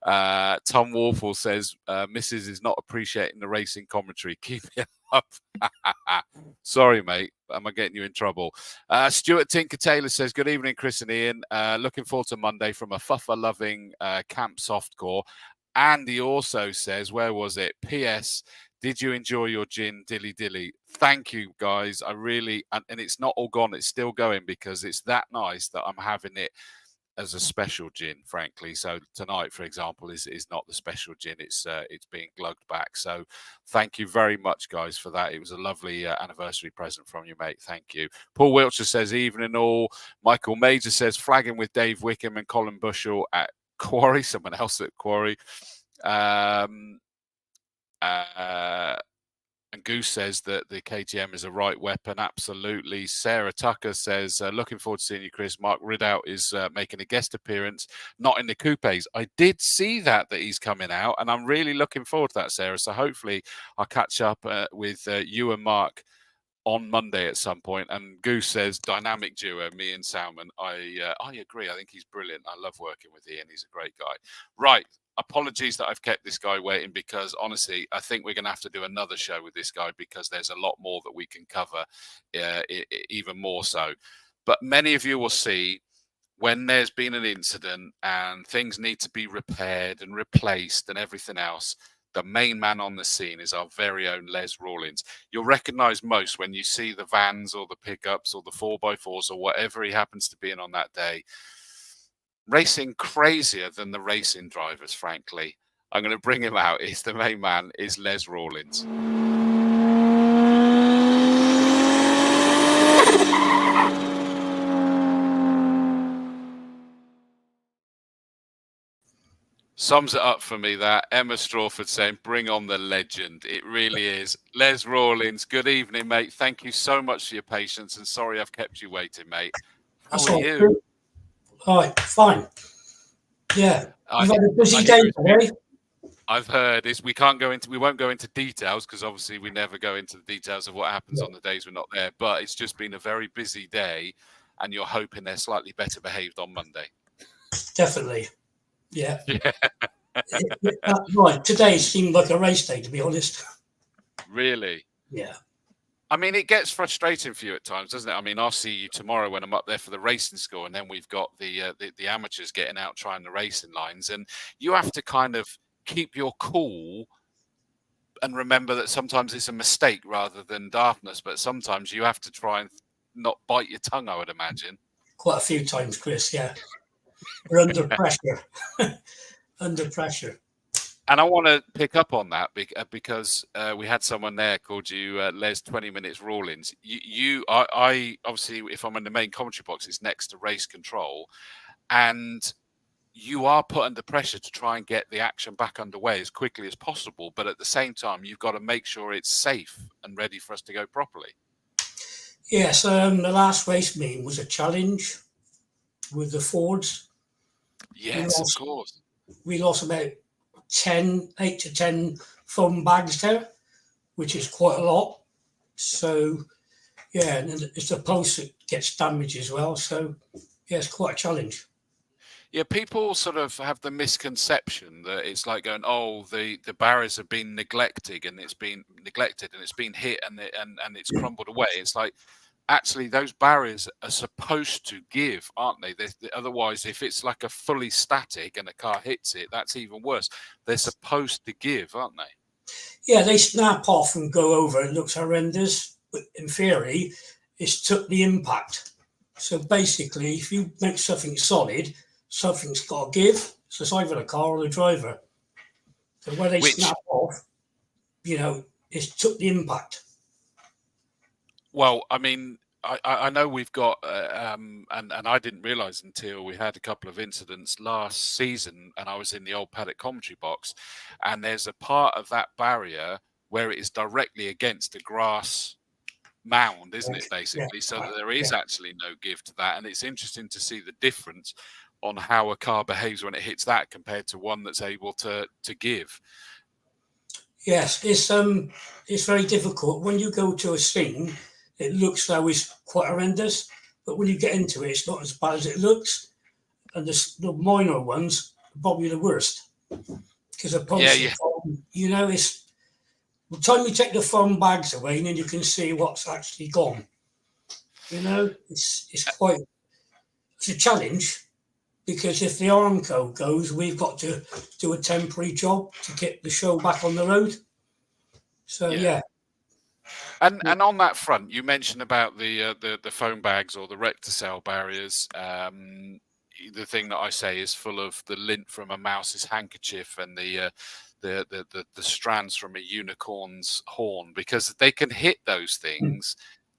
Tom Warfel says, Mrs. is not appreciating the racing commentary. Keep it up. Sorry, mate. Am I getting you in trouble? Stuart Tinker Taylor says, good evening, Chris and Ian. Looking forward to Monday from a fuffer-loving Camp Softcore. And he also says, where was it? P.S. Did you enjoy your gin, Dilly Dilly? Thank you, guys. I really, and it's not all gone. It's still going because it's that nice that I'm having it as a special gin, frankly. So tonight, for example, is not the special gin. It's being glugged back. So thank you very much, guys, for that. It was a lovely anniversary present from you, mate. Thank you. Paul Wiltshire says, evening all. Michael Major says, flagging with Dave Wickham and Colin Bushell at Quarry. Someone else at Quarry. And Goose says that the KTM is a right weapon. Absolutely. Sarah Tucker says, looking forward to seeing you, Chris. Mark Ridout is making a guest appearance, not in the coupes. I did see that he's coming out, and I'm really looking forward to that, Sarah. So hopefully I'll catch up with you and Mark on Monday at some point. And Goose says, dynamic duo, me and Sowman. I agree. I think he's brilliant. I love working with Ian. He's a great guy. Right. Apologies that I've kept this guy waiting, because honestly, I think we're going to have to do another show with this guy, because there's a lot more that we can cover, even more so. But many of you will see, when there's been an incident and things need to be repaired and replaced and everything else, the main man on the scene is our very own Les Rawlings. You'll recognise most when you see the vans or the pickups or the 4x4s or whatever he happens to be in on that day. Racing crazier than the racing drivers, frankly. I'm going to bring him out. It's the main man, is Les Rawlings. Sums it up for me, that. Emma Strawford saying, bring on the legend. It really is. Les Rawlings, good evening, mate. Thank you so much for your patience, and sorry I've kept you waiting, mate. How are you? All right, fine. Yeah, you've had a busy day today. I've heard we won't go into details, because obviously we never go into the details of what happens on the days we're not there. But it's just been a very busy day, and you're hoping they're slightly better behaved on Monday. Definitely. Yeah. Right. Today seemed like a race day, to be honest. Really? Yeah. I mean, it gets frustrating for you at times, doesn't it? I mean, I'll see you tomorrow when I'm up there for the racing school, and then we've got the amateurs getting out trying the racing lines, and you have to kind of keep your cool and remember that sometimes it's a mistake rather than daftness, but sometimes you have to try and not bite your tongue, I would imagine. Quite a few times, Chris, yeah. We're under pressure. Under pressure. And I want to pick up on that because we had someone there called you Les 20 Minutes Rawlings. I obviously, if I'm in the main commentary box, it's next to race control, and you are put under pressure to try and get the action back underway as quickly as possible. But at the same time, you've got to make sure it's safe and ready for us to go properly. Yes, the last race meeting was a challenge with the Fords. Yes, of course. We lost about 8 to 10 foam bags there, which is quite a lot. So, yeah, and it's the post that gets damaged as well. So, yeah, it's quite a challenge. Yeah, people sort of have the misconception that it's like going, oh, the barriers have been neglected and it's been hit and it's crumbled away. It's like, actually, those barriers are supposed to give, aren't they? Otherwise, if it's like a fully static and a car hits it, that's even worse. They're supposed to give, aren't they? Yeah, they snap off and go over. It looks horrendous. But in theory, it's took the impact. So basically, if you make something solid, something's got to give. So it's either the car or the driver. So when they snap off, it's took the impact. Well, I mean, I know we've got, and I didn't realise until we had a couple of incidents last season, and I was in the old paddock commentary box, and there's a part of that barrier where it is directly against a grass mound, isn't it, basically? Yeah. So that there is actually no give to that, and it's interesting to see the difference on how a car behaves when it hits that compared to one that's able to give. Yes, it's very difficult. When you go to a scene, it looks though it's quite horrendous, but when you get into it, it's not as bad as it looks. And the minor ones are probably the worst. Because it's the time you take the foam bags away, and then you can see what's actually gone. It's a challenge, because if the Armco goes, we've got to do a temporary job to get the show back on the road. So yeah. And on that front, you mentioned about the foam bags or the Recticel barriers. The thing that I say is full of the lint from a mouse's handkerchief and the strands from a unicorn's horn, because they can hit those things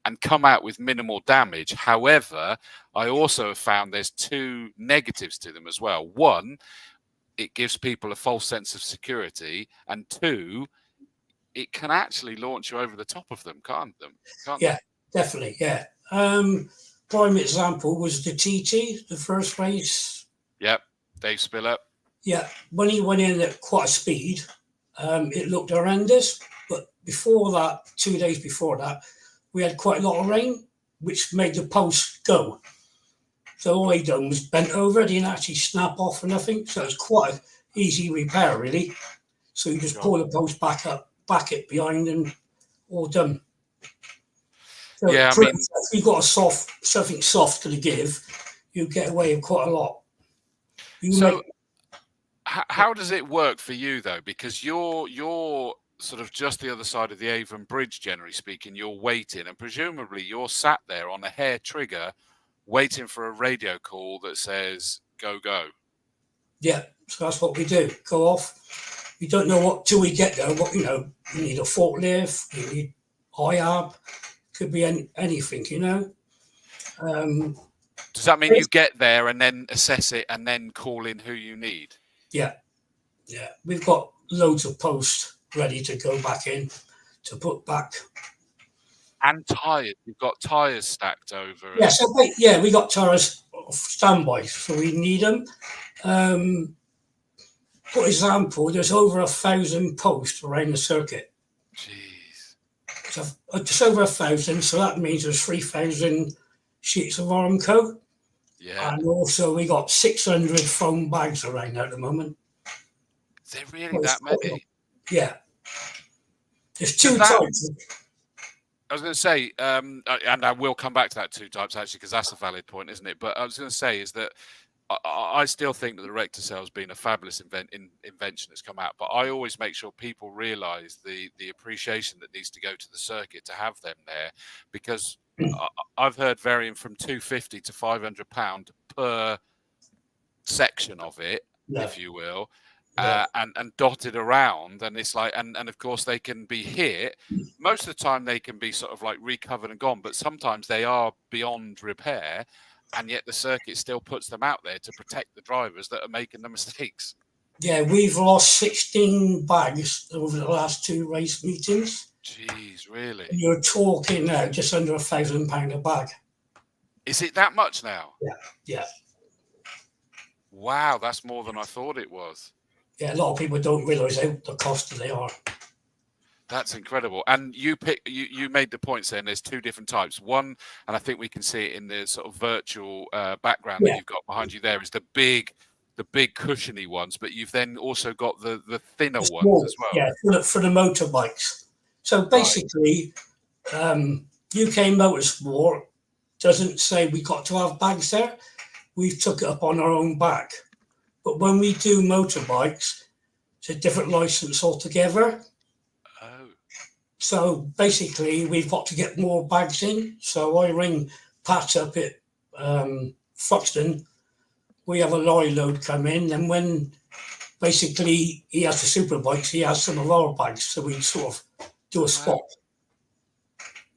and come out with minimal damage. However, I also have found there's two negatives to them as well. One, it gives people a false sense of security, and two, it can actually launch you over the top of them, can't they? Definitely, yeah. Prime example was the TT, the first race. Yep, Dave Spiller. Yeah, when he went in at quite a speed, it looked horrendous. But before that, 2 days before that, we had quite a lot of rain, which made the post go. So all he done was bent over, it didn't actually snap off or nothing. So it's quite an easy repair, really. So you just pull the post back up, back it behind, and all done. So Yeah, I mean, if you've got something soft to give, you get away with quite a lot. How does it work for you though? Because you're sort of just the other side of the Avon Bridge, generally speaking. You're waiting, and presumably you're sat there on a hair trigger, waiting for a radio call that says "go go." Yeah, so that's what we do. Go off. You don't know what till we get there. What you need a forklift. You need IAB. Could be anything. Does that mean you get there and then assess it and then call in who you need? Yeah. We've got loads of posts ready to go back in to put back. And tyres. You've got tyres stacked over. Yeah, we got tyres standby, so we need them. For example, there's over 1,000 posts around the circuit. Jeez. So just over 1,000, so that means there's 3,000 sheets of Armco. Yeah. And also we got 600 foam bags around at the moment. Is there really that many? Yeah. There's two types. I was going to say, and I will come back to that 2 types actually, because that's a valid point, isn't it? But I was going to say is that I still think that the Rector Cell has been a fabulous invention that's come out, but I always make sure people realise the appreciation that needs to go to the circuit to have them there, because I've heard varying from £250 to £500 per section of it, if you will. And dotted around, and it's like, and of course they can be hit. Most of the time they can be sort of like recovered and gone, but sometimes they are beyond repair, and yet the circuit still puts them out there to protect the drivers that are making the mistakes. Yeah, we've lost 16 bags over the last 2 race meetings. Jeez, really? You're talking now just under £1,000 a bag. Is it that much now? Yeah. Wow, that's more than I thought it was. Yeah, a lot of people don't realise how the cost they are. That's incredible. And you made the point saying there's 2 different types. One, and I think we can see it in the sort of virtual background that you've got behind you there, is the big cushiony ones, but you've then also got the thinner ones as well. Yeah, for the motorbikes. So basically, UK Motorsport doesn't say we got to have bags there. We've took it up on our own back. But when we do motorbikes, it's a different license altogether. Oh. So basically, we've got to get more bags in. So I ring Pat up at Foxton. We have a lorry load come in, and when basically he has the super bikes, he has some of our bags. So we sort of do a swap.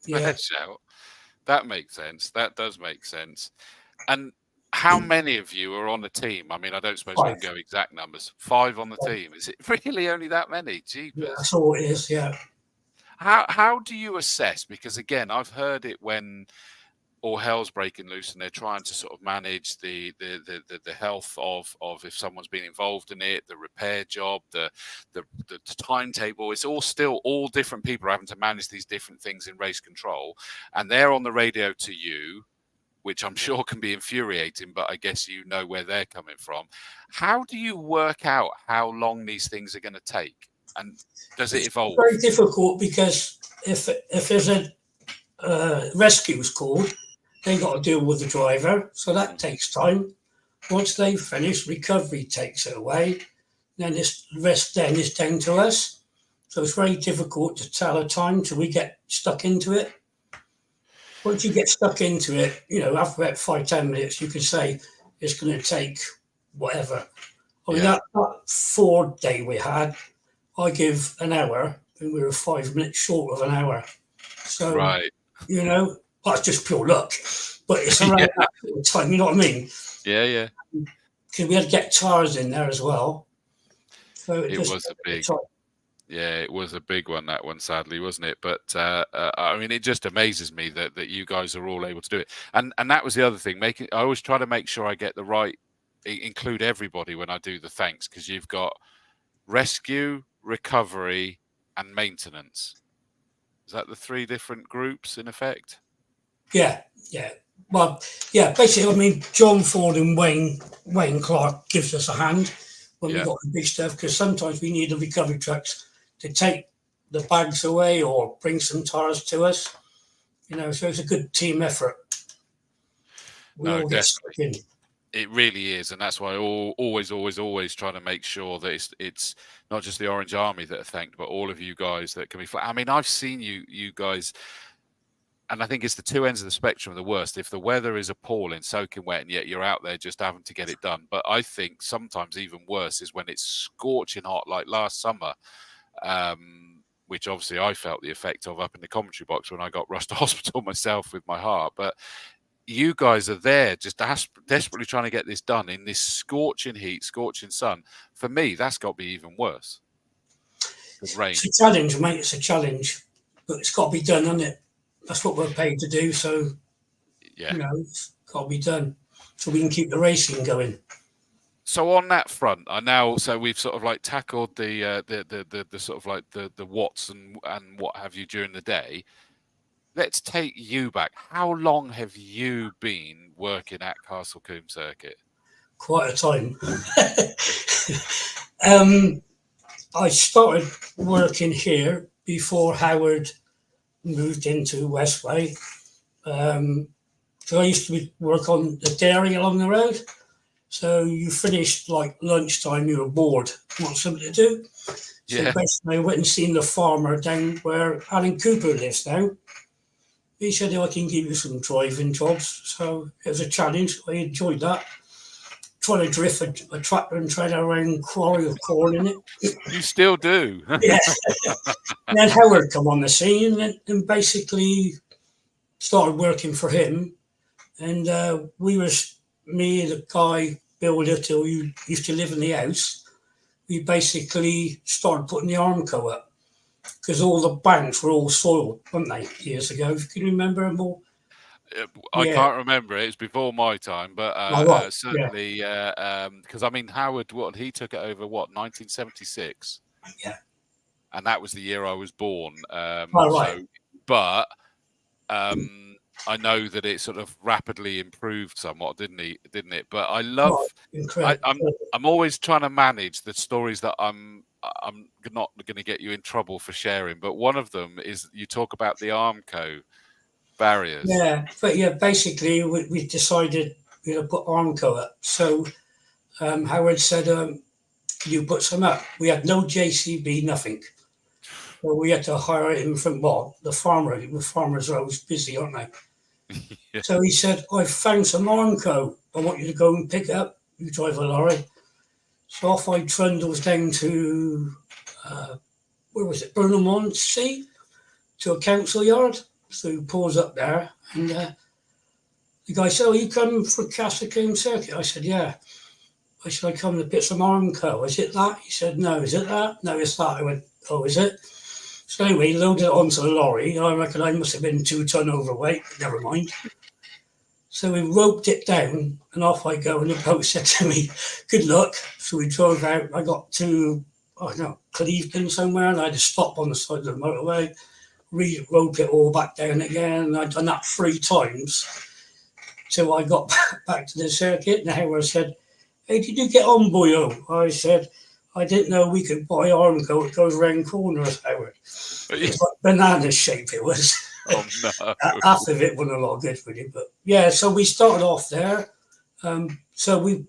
Yeah. That makes sense. That does make sense. And how many of you are on the team? I mean, I don't suppose we can go exact numbers. 5 on the team. Is it really only that many? Jeepers. Yeah, that's all it is, yeah. How do you assess? Because again, I've heard it when all hell's breaking loose and they're trying to sort of manage the health of if someone's been involved in it, the repair job, the timetable. It's all different people are having to manage these different things in race control, and they're on the radio to you, which I'm sure can be infuriating, but I guess you know where they're coming from. How do you work out how long these things are going to take? And does it evolve? It's very difficult, because if there's a rescue's called, they got to deal with the driver. So that takes time. Once they've finished, recovery takes it away. Then the rest then is down to us. So it's very difficult to tell a time till we get stuck into it. Once you get stuck into it, after about 5-10 minutes, you can say it's going to take whatever. I mean, that 4-day we had, I give an hour, and we were 5 minutes short of an hour. So, that's just pure luck. But it's around that sort of time, you know what I mean? Yeah. Because we had to get tyres in there as well. So it was a big one, that one, sadly, wasn't it? But I mean, it just amazes me that you guys are all able to do it. And that was the other thing. I always try to make sure I get the right, include everybody when I do the thanks, because you've got rescue, recovery, and maintenance. that the 3 different groups in effect? Yeah. Well, yeah, basically, I mean, John Ford and Wayne Clark gives us a hand when we got the big stuff, because sometimes we need the recovery trucks to take the bags away or bring some tyres to us. You know, so it's a good team effort. We all get stuck in. It really is, and that's why I always try to make sure that it's not just the Orange Army that are thanked, but all of you guys that can be. I mean, I've seen you guys, and I think it's the 2 ends of the spectrum the worst. If the weather is appalling, soaking wet, and yet you're out there just having to get it done. But I think sometimes even worse is when it's scorching hot, like last summer, which obviously I felt the effect of up in the commentary box when I got rushed to hospital myself with my heart. But you guys are there just desperately trying to get this done in this scorching heat, scorching sun. For me, that's got to be even worse. The rain. It's a challenge, mate. It's a challenge, but it's got to be done, hasn't it? That's what we're paid to do. So, you know, it's got to be done so we can keep the racing going. So on that front, so we've sort of like tackled the sort of like the watts and what have you during the day. Let's take you back. How long have you been working at Castle Combe Circuit? Quite a time. I started working here before Howard moved into Westway. So I used to work on the dairy along the road. So you finished like lunchtime, you were bored, want something to do. So basically I went and seen the farmer down where Alan Cooper lives now. He said, I can give you some driving jobs. So it was a challenge. I enjoyed that. Trying to drift a tractor and trailer around quarry of corn in it. You still do. Yeah. And then Howard come on the scene and basically started working for him. And me, the guy, Bill Little, who used to live in the house, we basically started putting the Armco up. Because all the banks were all soiled, weren't they, years ago? Can you remember them all? I can't remember it. It's before my time, but certainly, because I mean, Howard, he took it over, 1976? Yeah. And that was the year I was born. Right. But I know that it sort of rapidly improved somewhat, didn't it? But I love, I'm always trying to manage the stories that I'm not going to get you in trouble for sharing, but one of them is you talk about the Armco barriers. Yeah, but basically we decided to put Armco up. So Howard said, you put some up. We had no JCB, nothing. So we had to hire him from the farmers are always busy, aren't they? So he said, I found some Armco. I want you to go and pick it up. You drive a lorry. So off I trundles down to, where was it, Burnham-on-Sea, to a council yard. So he pulls up there, and the guy said, you come from Castle Combe Circuit? I said, yeah. I said, I come to pick some Armco. Is it that? He said, no. Is it that? No, it's that. I went, oh, is it? So anyway, he loaded it onto the lorry. I reckon I must have been 2 ton overweight. Never mind. So we roped it down, and off I go. And the boat said to me, good luck. So we drove out. I got to, Clevedon somewhere, and I had to stop on the side of the motorway, rope it all back down again. And I'd done that 3 times till I got back to the circuit. And Howard said, hey, did you get on, boyo? I said, I didn't know we could buy Armco. It goes round corners, Howard. It's like banana shape it was. Oh, no. Half of it wasn't a lot good, really. But yeah, so we started off there. So we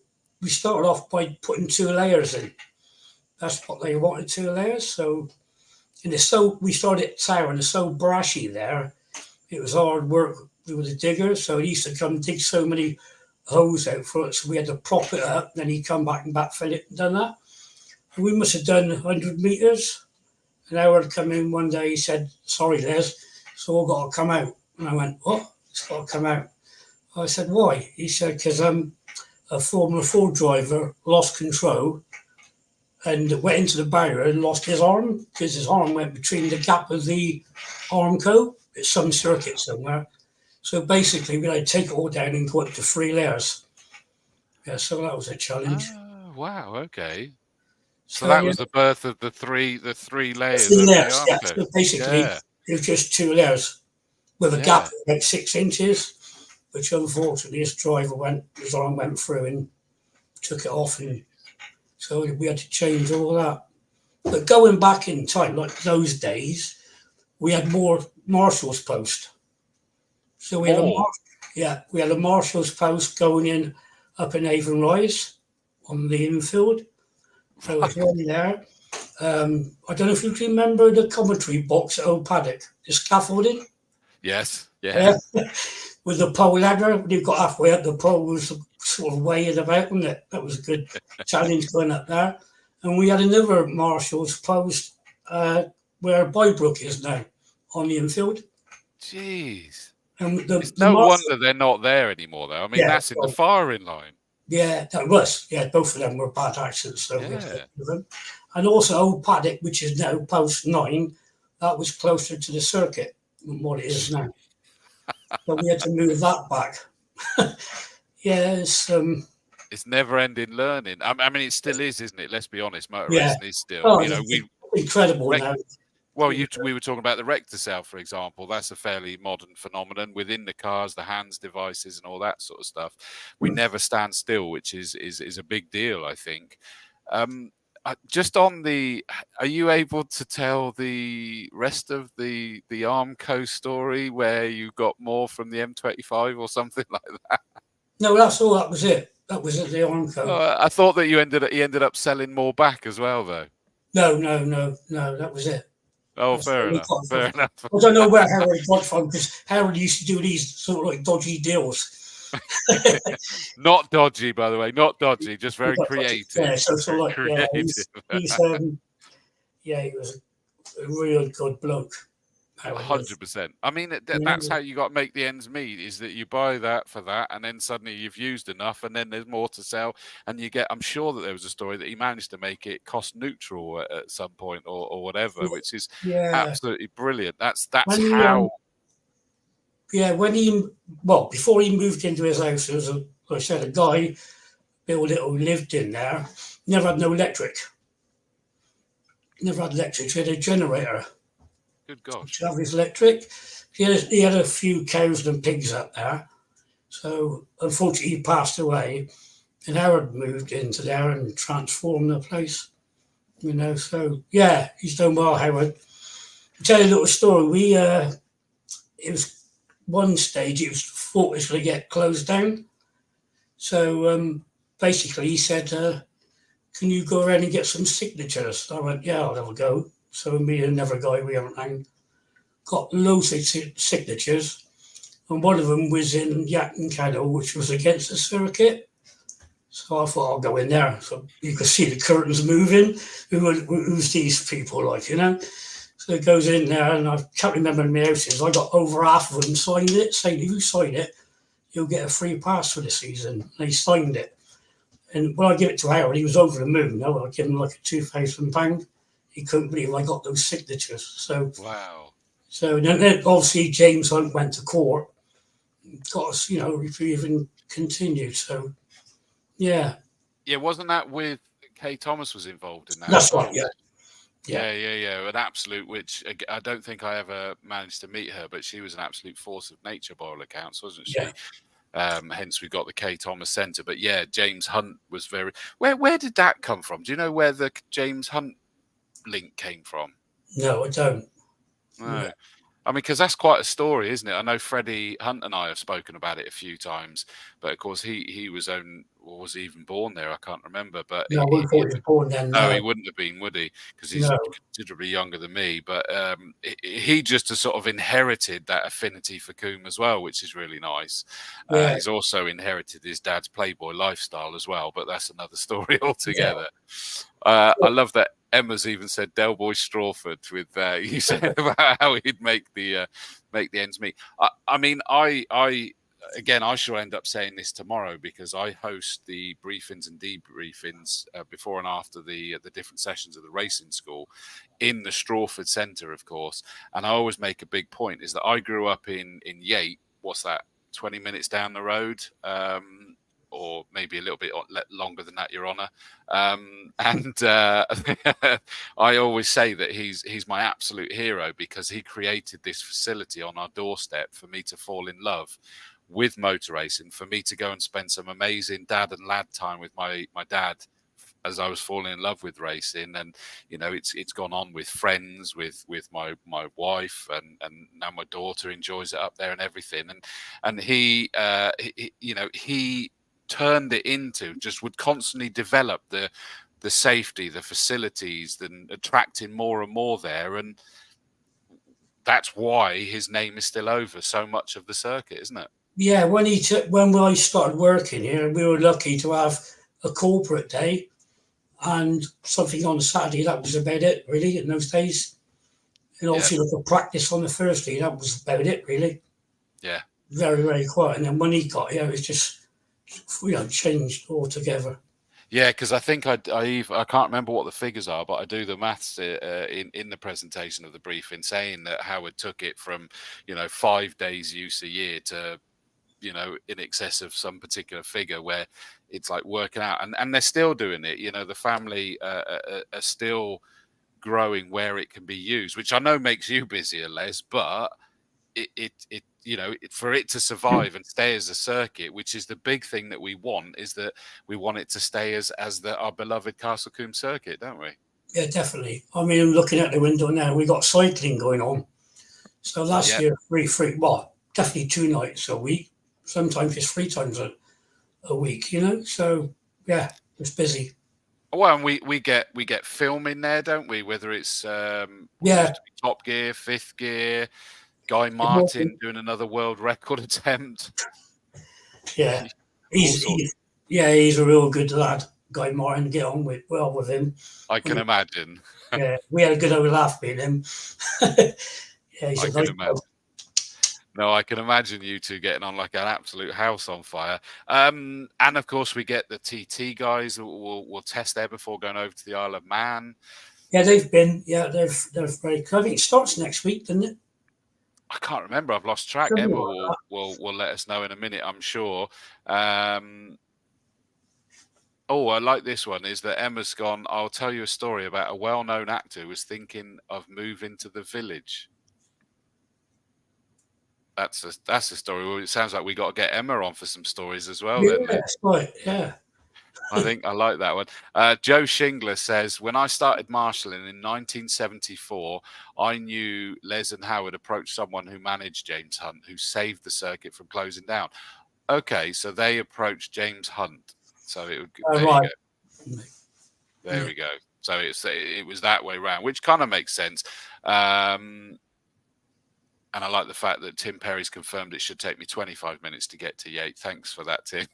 started off by putting 2 layers in. That's what they wanted, 2 layers. So we started at tower, and it's so brashy there. It was hard work with the digger. So he used to come dig so many holes out for it. So we had to prop it up. Then he'd come back and backfill it and done that. And we must have done 100 metres. And Howard come in one day. He said, sorry, Les, it's all got to come out. And I went, what? It's got to come out. I said, why? He said, because a Formula 4 driver lost control and went into the barrier and lost his arm, because his arm went between the gap of the Armco at some circuit somewhere. So basically, we had to take it all down and go up to 3 layers. Yeah, so that was a challenge. Oh, wow, okay. So that was the birth of the three layers. 3 layers, yeah. So basically, It was just 2 layers with a Yeah. gap of about 6 inches, which unfortunately his driver his arm went through and took it off, and so we had to change all that. But going back in time, like those days, we had more marshal's post. So we had we had a marshal's post going in up in Avon Rise on the infield. So it was one there. I don't know if you can remember the commentary box at Old Paddock, the scaffolding. Yes. Yeah. With the pole ladder, when you got halfway up, the pole was sort of weighing about, wasn't it? That was a good challenge going up there. And we had another marshal's post where Bybrook is now on the infield. Jeez. And It's no wonder they're not there anymore, though. I mean, that's in the firing line. Yeah, that was. Yeah, both of them were bad accidents. So we had to get rid of them. And also Old Paddock, which is now post 9, that was closer to the circuit than what it is now. So we had to move that back. Yes. It's never-ending learning. I mean, it still is, isn't it? Let's be honest. Motor racing is still, incredible now. Well, we were talking about the rector cell, for example. That's a fairly modern phenomenon within the cars, the hands devices, and all that sort of stuff. We never stand still, which is a big deal, I think. Just on are you able to tell the rest of the Armco story where you got more from the M25 or something like that? No, that's all. That was it. That was at the Armco. Oh, I thought that he ended up selling more back as well, though. No. That was it. Oh, fair enough. Fair enough. I don't know where Harold got from, because Harold used to do these sort of like dodgy deals. Not dodgy, by the way. Not dodgy. Just very creative. Yeah, so like, creative. He was a real good bloke. 100%. I mean, that's how you got to make the ends meet, is that you buy that for that, and then suddenly you've used enough, and then there's more to sell, and you get, I'm sure that there was a story that he managed to make it cost neutral at some point or whatever, which is absolutely brilliant. That's how... before he moved into his house, there was, like I said, a guy built it who lived in there, never had no electric. Never had electric, he had a generator. Good gosh. To have his electric. He had a few cows and pigs up there. So unfortunately he passed away, and Howard moved into there and transformed the place. So yeah, he's done well, Howard. I'll tell you a little story. It was one stage it was thought it was going to get closed down. So basically he said, can you go around and get some signatures? I went, yeah, I'll have a go. So me and another guy we haven't got loads of signatures, and one of them was in Yatton Caddo, which was against the circuit. So I thought I'll go in there. So you could see the curtains moving. Who's these people like, So it goes in there, and I can't remember how many houses. I got over half of them signed it, saying if you sign it, you'll get a free pass for the season. And he signed it. And when I give it to Howard, he was over the moon. I give him like a £2,000. He couldn't believe I got those signatures. So wow. So then obviously James Hunt went to court, got us, reprieve and continued. So yeah. Yeah, wasn't that with Kay Thomas was involved in that? That's right. Yeah. An absolute, which I don't think I ever managed to meet her, but she was an absolute force of nature by all accounts, wasn't she? Yeah. Hence we got the Kay Thomas Centre. But yeah, James Hunt was very. Where did that come from? Do you know where the James Hunt link came from? No, I don't. No. Yeah. I mean, because that's quite a story, isn't it? I know Freddie Hunt and I have spoken about it a few times, but of course he was was he even born there? I can't remember. But no, he was born then. No, he wouldn't have been, would he? Because he's considerably younger than me. But he just has sort of inherited that affinity for Combe as well, which is really nice. Yeah. He's also inherited his dad's Playboy lifestyle as well, but that's another story altogether. Yeah. I love that. Emma's even said Del Boy Strawford with you said about how he'd make the ends meet. I mean, I shall end up saying this tomorrow because I host the briefings and debriefings before and after the different sessions of the racing school in the Strawford Centre, of course. And I always make a big point is that I grew up in Yate. What's that? 20 minutes down the road. or maybe a little bit longer than that, Your Honour. And I always say that he's my absolute hero, because he created this facility on our doorstep for me to fall in love with motor racing, for me to go and spend some amazing dad and lad time with my dad as I was falling in love with racing. And you know, it's gone on with friends, with my wife, and now my daughter enjoys it up there and everything. And he you know, he turned it into, just would constantly develop the safety, the facilities, then attracting more and more there. And that's why his name is still over so much of the circuit, isn't it? Yeah, when I started working here, we were lucky to have a corporate day and something on Saturday. That was about it, really, in those days. And obviously, like a practice on the Thursday, that was about it, really. Yeah. Very, very quiet. And then when he got here, it was just, you know, changed altogether. Yeah, because I think I can't remember what the figures are, but I do the maths in the presentation of the briefing, saying that Howard took it from, you know, 5 days use a year to, you know, in excess of some particular figure, where it's like working out, and they're still doing it. You know, the family are still growing where it can be used, which I know makes you busier, Les, but it you know, for it to survive and stay as a circuit, which is the big thing that we want, is that we want it to stay as our beloved Castle Combe circuit, don't we? Yeah, definitely. I mean, looking out the window now, we got cycling going on. So last year, well, definitely 2 nights a week. Sometimes it's 3 times a week, you know. So yeah, it's busy. Well, and we get film in there, don't we? Whether it's Top Gear, Fifth Gear, Guy Martin doing another world record attempt. Yeah, he's a real good lad, Guy Martin. Get on with him. I can imagine. Yeah, we had a good old laugh with him. Yeah, he's a nice guy. No, I can imagine you two getting on like an absolute house on fire. And of course, we get the TT guys that will test there before going over to the Isle of Man. Yeah, they've been. Yeah, they're very clever. I think it starts next week, doesn't it? I can't remember. I've lost track. Emma will let us know in a minute, I'm sure. Oh, I like this one. Is that Emma's gone, I'll tell you a story about a well-known actor who was thinking of moving to the village. That's a story. Well, it sounds like we got to get Emma on for some stories as well. Yeah, then, that's right. Yeah. I think I like that one. Joe Shingler says, when I started marshalling in 1974, I knew Les and Howard approached someone who managed James Hunt, who saved the circuit from closing down. Okay, so they approached James Hunt. So there you go. There we go. So it was that way round, which kind of makes sense. And I like the fact that Tim Perry's confirmed it should take me 25 minutes to get to Yate. Thanks for that, Tim.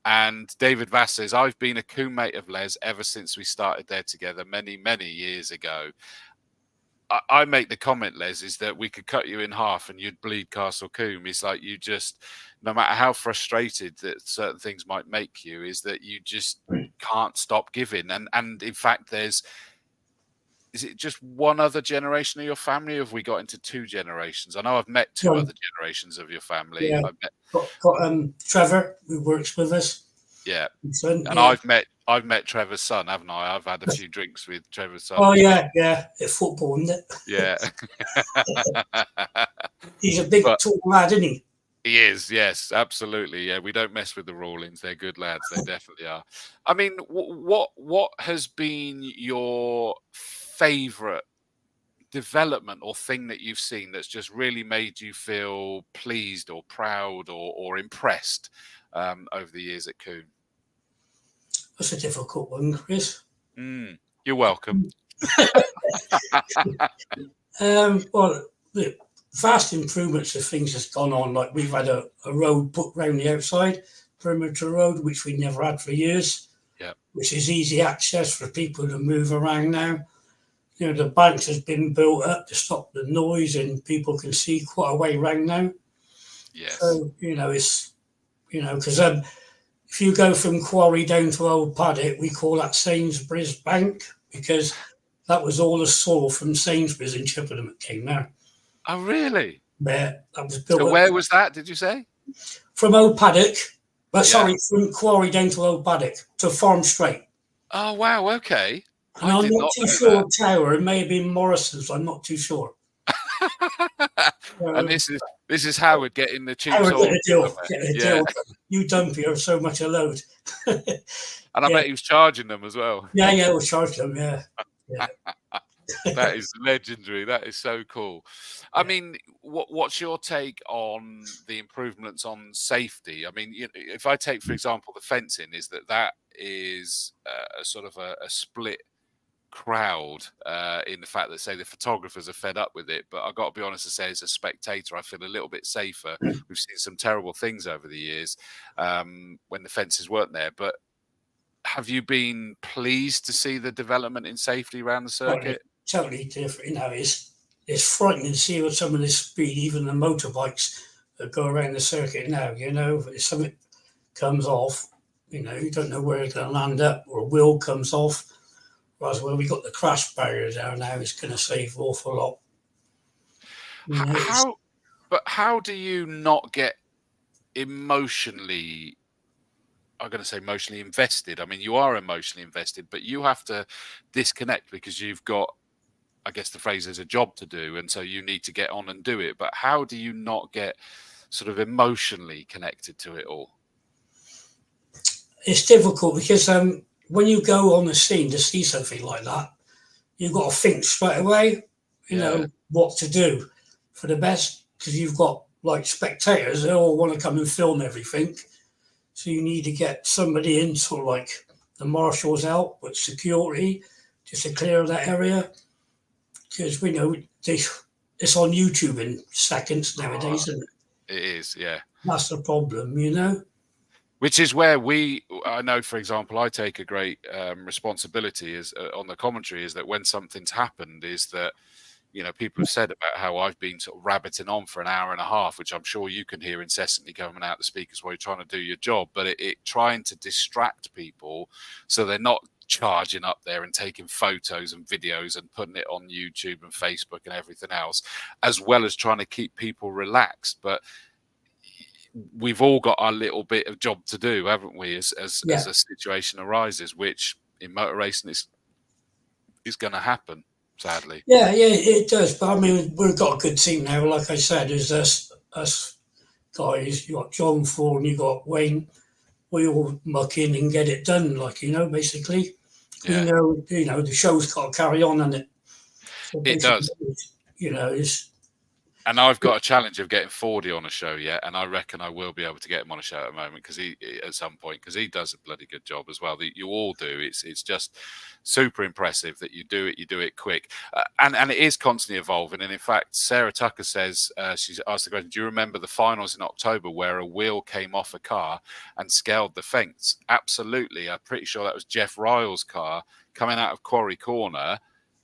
And David Vass says, I've been a Combe mate of Les ever since we started there together many, many years ago. I make the comment, Les, is that we could cut you in half and you'd bleed Castle Combe. It's like you just, no matter how frustrated that certain things might make you, is that you just can't stop giving. And in fact, is it just one other generation of your family, or have we got into 2 generations? I know I've met 2 other generations of your family. Yeah. Got Trevor, who works with us. Yeah. Son, and I've met Trevor's son, haven't I? I've had a few drinks with Trevor's son. Oh yeah. It's football, isn't it? Yeah. He's a big tall lad, isn't he? He is, yes, absolutely. Yeah, we don't mess with the Rawlings. They're good lads. They definitely are. I mean, what has been your favourite development or thing that you've seen that's just really made you feel pleased or proud or impressed over the years at Combe? That's a difficult one, Chris. You're welcome. Well, the vast improvements of things that's gone on. Like we've had a road put round the outside, perimeter road, which we never had for years. Yeah. Which is easy access for people to move around now. You know, the banks has been built up to stop the noise, and people can see quite a way around now. Yes. So it's because if you go from Quarry down to Old Paddock, we call that Sainsbury's Bank, because that was all the soil from Sainsbury's in Chippenham that came there. Oh, really? Yeah, that was built. So where was that, did you say? from Old Paddock, but Yeah. sorry, from Quarry down to Old Paddock to Farm Straight. Oh wow, okay. And I I'm did not not too know sure Tower. It may have been Morrison's. I'm not too sure. that. And this is Howard getting the cheap Howard soil. get a Yeah. deal. You dump here so much a load. And I bet he was charging them as well. Yeah, we'll charge them. Yeah. That is legendary. That is so cool. I mean, what's your take on the improvements on safety? I mean, if I take, for example, the fencing, is that is a sort of a split crowd in the fact that, say, the photographers are fed up with it. But I've got to be honest to say, as a spectator, I feel a little bit safer. We've seen some terrible things over the years when the fences weren't there. But have you been pleased to see the development in safety around the circuit? Totally different. It's frightening to see what some of this speed, even the motorbikes that go around the circuit now. If something comes off, you don't know where it's going to land up, or a wheel comes off. Whereas when we got the crash barrier down now, it's going to save an awful lot. How do you not get emotionally? I'm going to say emotionally invested. I mean, you are emotionally invested, but you have to disconnect because you've got, I guess the phrase is, a job to do. And so you need to get on and do it. But how do you not get sort of emotionally connected to it all? It's difficult because when you go on the scene to see something like that, you've got to think straight away, you know, what to do for the best, because you've got like spectators, they all want to come and film everything. So you need to get somebody in, sort of like the marshals out with security, just to clear that area. Because we know it's on YouTube in seconds nowadays, isn't it? It is, yeah. That's the problem, Which is where I know, for example, I take a great responsibility on the commentary, is that when something's happened, is that, people have said about how I've been sort of rabbiting on for an hour and a half, which I'm sure you can hear incessantly coming out the speakers while you're trying to do your job, but it trying to distract people so they're not charging up there and taking photos and videos and putting it on YouTube and Facebook and everything else, as well as trying to keep people relaxed. But we've all got our little bit of job to do, haven't we, as a situation arises, which in motor racing is going to happen, sadly. Yeah, it does. But I mean, we've got a good team now. Like I said, there's us guys. You got John Ford and you got Wayne. We all muck in and get it done. Basically, the show's got to carry on, and it does. It's. And I've got a challenge of getting Fordy on a show yet, and I reckon I will be able to get him on a show at a moment, because at some point, because he does a bloody good job as well. You all do. It's just super impressive that you do it quick, and it is constantly evolving. And in fact, Sarah Tucker says, she's asked the question, do you remember the finals in October where a wheel came off a car and scaled the fence? Absolutely. I'm pretty sure that was Jeff Ryle's car coming out of Quarry Corner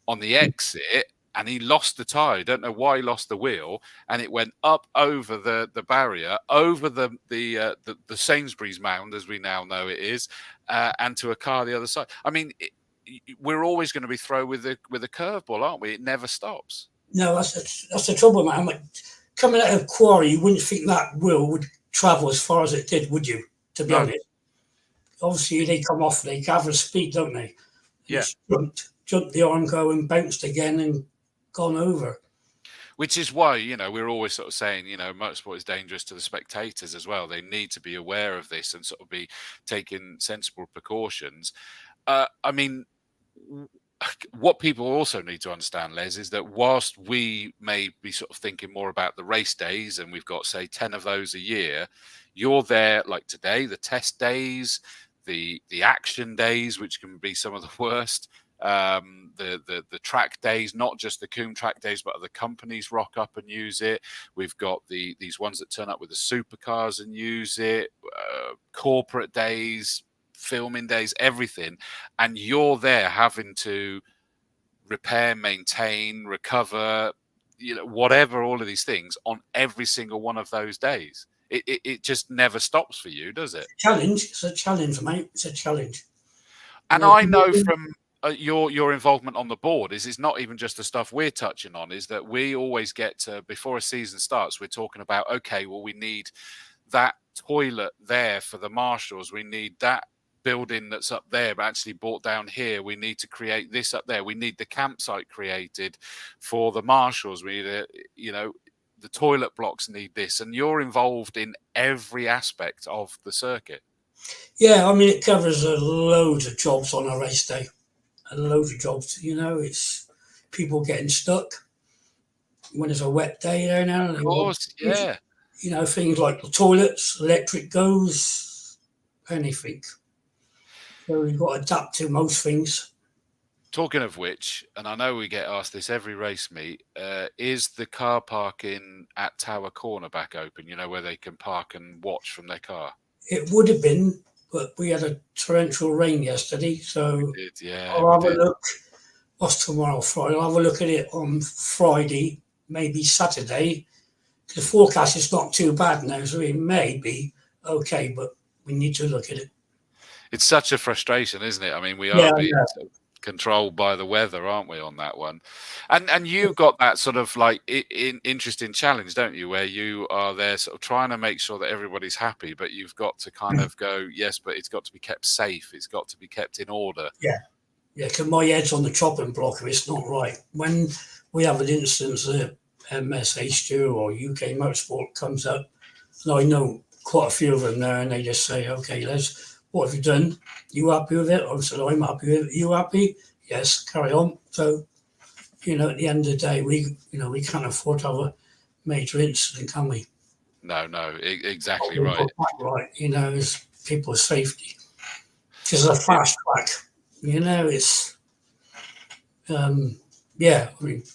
on the exit. And he lost the tyre. I don't know why he lost the wheel, and it went up over the barrier, over the Sainsbury's mound, as we now know it is, and to a car the other side. I mean, we're always going to be thrown with a curveball, aren't we? It never stops. No, that's the trouble, man. Like, coming out of Quarry, you wouldn't think that wheel would travel as far as it did, would you? To be honest, obviously they come off, they gather speed, don't they? Yeah. Jumped the arm, go and bounced again, and gone over. Which is why, we're always sort of saying, motorsport is dangerous to the spectators as well. They need to be aware of this and sort of be taking sensible precautions. I mean, what people also need to understand, Les, is that whilst we may be sort of thinking more about the race days, and we've got, say, 10 of those a year, you're there like today, the test days, the action days, which can be some of the worst. The track days, not just the Combe track days, but other companies rock up and use it. We've got these ones that turn up with the supercars and use it, corporate days, filming days, everything. And you're there having to repair, maintain, recover, whatever, all of these things on every single one of those days. It just never stops for you, does it? Challenge. It's a challenge, mate. It's a challenge. And I know from your involvement on the board is not even just the stuff we're touching on, is that we always get to, before a season starts, we're talking about, okay, well, we need that toilet there for the marshals. We need that building that's up there but actually brought down here. We need to create this up there. We need the campsite created for the marshals. We need the toilet blocks need this, and you're involved in every aspect of the circuit. Yeah, I mean, it covers a load of jobs on a race day. A load of jobs, it's people getting stuck when it's a wet day there now. Of course, yeah. Things like the toilets, electric goes, anything. So you've got to adapt to most things. Talking of which, and I know we get asked this every race meet, is the car parking at Tower Corner back open, where they can park and watch from their car? It would have been, but we had a torrential rain yesterday, so we did, yeah, I'll have a look. What's tomorrow, Friday? I'll have a look at it on Friday, maybe Saturday. The forecast is not too bad now, so it may be okay, but we need to look at it. It's such a frustration, isn't it? I mean, we are being controlled by the weather, aren't we, on that one? And you got that sort of like interesting challenge, don't you, where you are there sort of trying to make sure that everybody's happy, but you've got to kind of go, yes, but it's got to be kept safe. It's got to be kept in order. Yeah, because my head's on the chopping block if it's not right. When we have an instance that MSH2 or UK Motorsport comes up, and I know quite a few of them there, and they just say, okay, what have you done? You happy with it? I said, I'm happy with it. You happy? Yes, carry on. So, at the end of the day, we can't afford to have a major incident, can we? No, exactly right. Right, it's people's safety. Because it's a fast track, it's,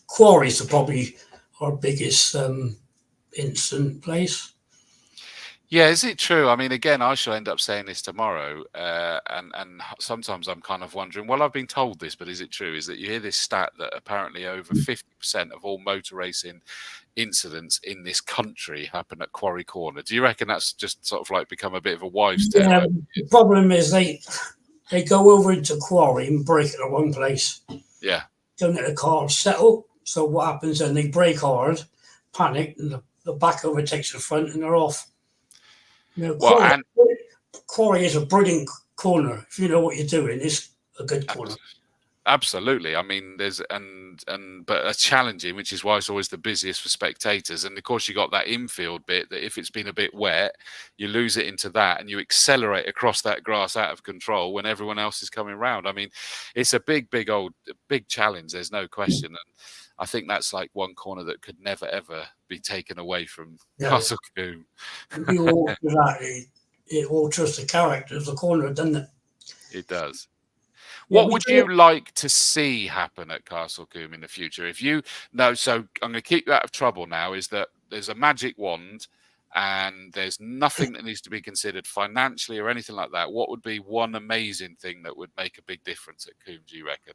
quarries are probably our biggest incident place. Yeah, is it true? I mean, again, I shall end up saying this tomorrow, and sometimes I'm kind of wondering, well, I've been told this, but is it true? Is that you hear this stat that apparently over 50% of all motor racing incidents in this country happen at Quarry Corner? Do you reckon that's just sort of like become a bit of a wives' tale? Yeah, the problem is they go over into Quarry and brake at the wrong place. Yeah. Don't let the car settle. So what happens then? They brake hard, panic, and the back overtakes the front, and they're off. Quarry is a brilliant corner. If you know what you're doing, it's a good corner. Absolutely. I mean, there's but a challenging, which is why it's always the busiest for spectators. And of course, you got that infield bit that if it's been a bit wet, you lose it into that, and you accelerate across that grass out of control when everyone else is coming round. I mean, it's a big challenge. There's no question. And I think that's like one corner that could never, ever be taken away from Castle Combe. It alters the character of the corner, doesn't it? It does. What would you like to see happen at Castle Combe in the future? So I'm going to keep you out of trouble now, is that there's a magic wand and there's nothing that needs to be considered financially or anything like that. What would be one amazing thing that would make a big difference at Combe, do you reckon?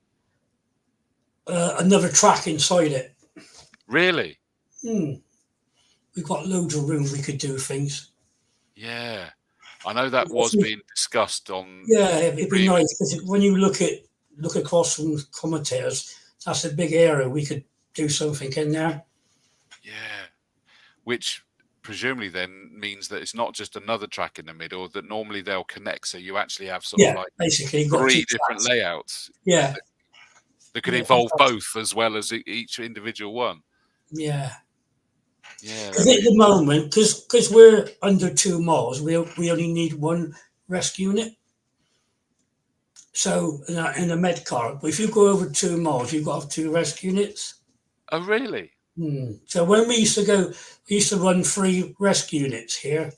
Another track inside it. Really? We've got loads of room. We could do things. Yeah, I know that was being discussed on. Yeah, it'd be nice because when you look across from commentators, that's a big area. We could do something in there. Yeah, which presumably then means that it's not just another track in the middle, that normally they'll connect. So you actually have sort of like basically 3 different layouts. Yeah. That could involve both as well as each individual one. Yeah. Yeah. Because at the moment, because we're under 2 miles, we only need 1 rescue unit. So in a med car, but if you go over 2 miles, you've got to have 2 rescue units. Oh, really? So when we used to run 3 rescue units here,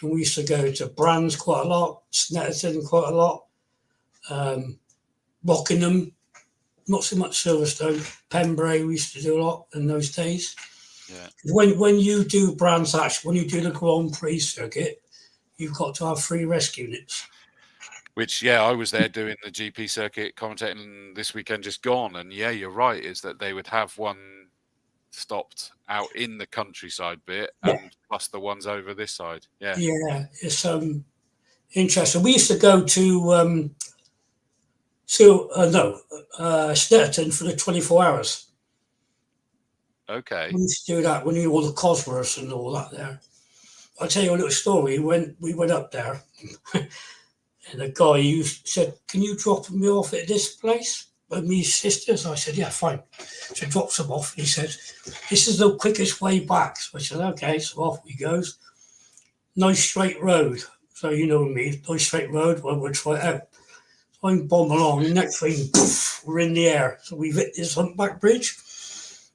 and we used to go to Brands quite a lot, Snetterton quite a lot, Rockingham, not so much Silverstone, Pembrey we used to do a lot in those days. Yeah. When you do Brands Hatch, when you do the Grand Prix circuit, you've got to have 3 rescue units. Which, I was there doing the GP circuit, commentating this weekend just gone. And you're right, is that they would have one stopped out in the countryside bit and plus the ones over this side. Yeah. Yeah, it's interesting. We used to go to Snetterton for the 24 hours. Okay. We used to do that when you all the Cosworths and all that there. I'll tell you a little story. When we went up there, and the guy said, "Can you drop me off at this place with me sisters?" I said, "Yeah, fine." So drops them off. He said, "This is the quickest way back." So I said, "Okay." So off we goes. Nice straight road. So you know me, nice straight road. Well, we'll try it out. So I'm bombing along. The next thing, poof, we're in the air. So we've hit this humpback bridge.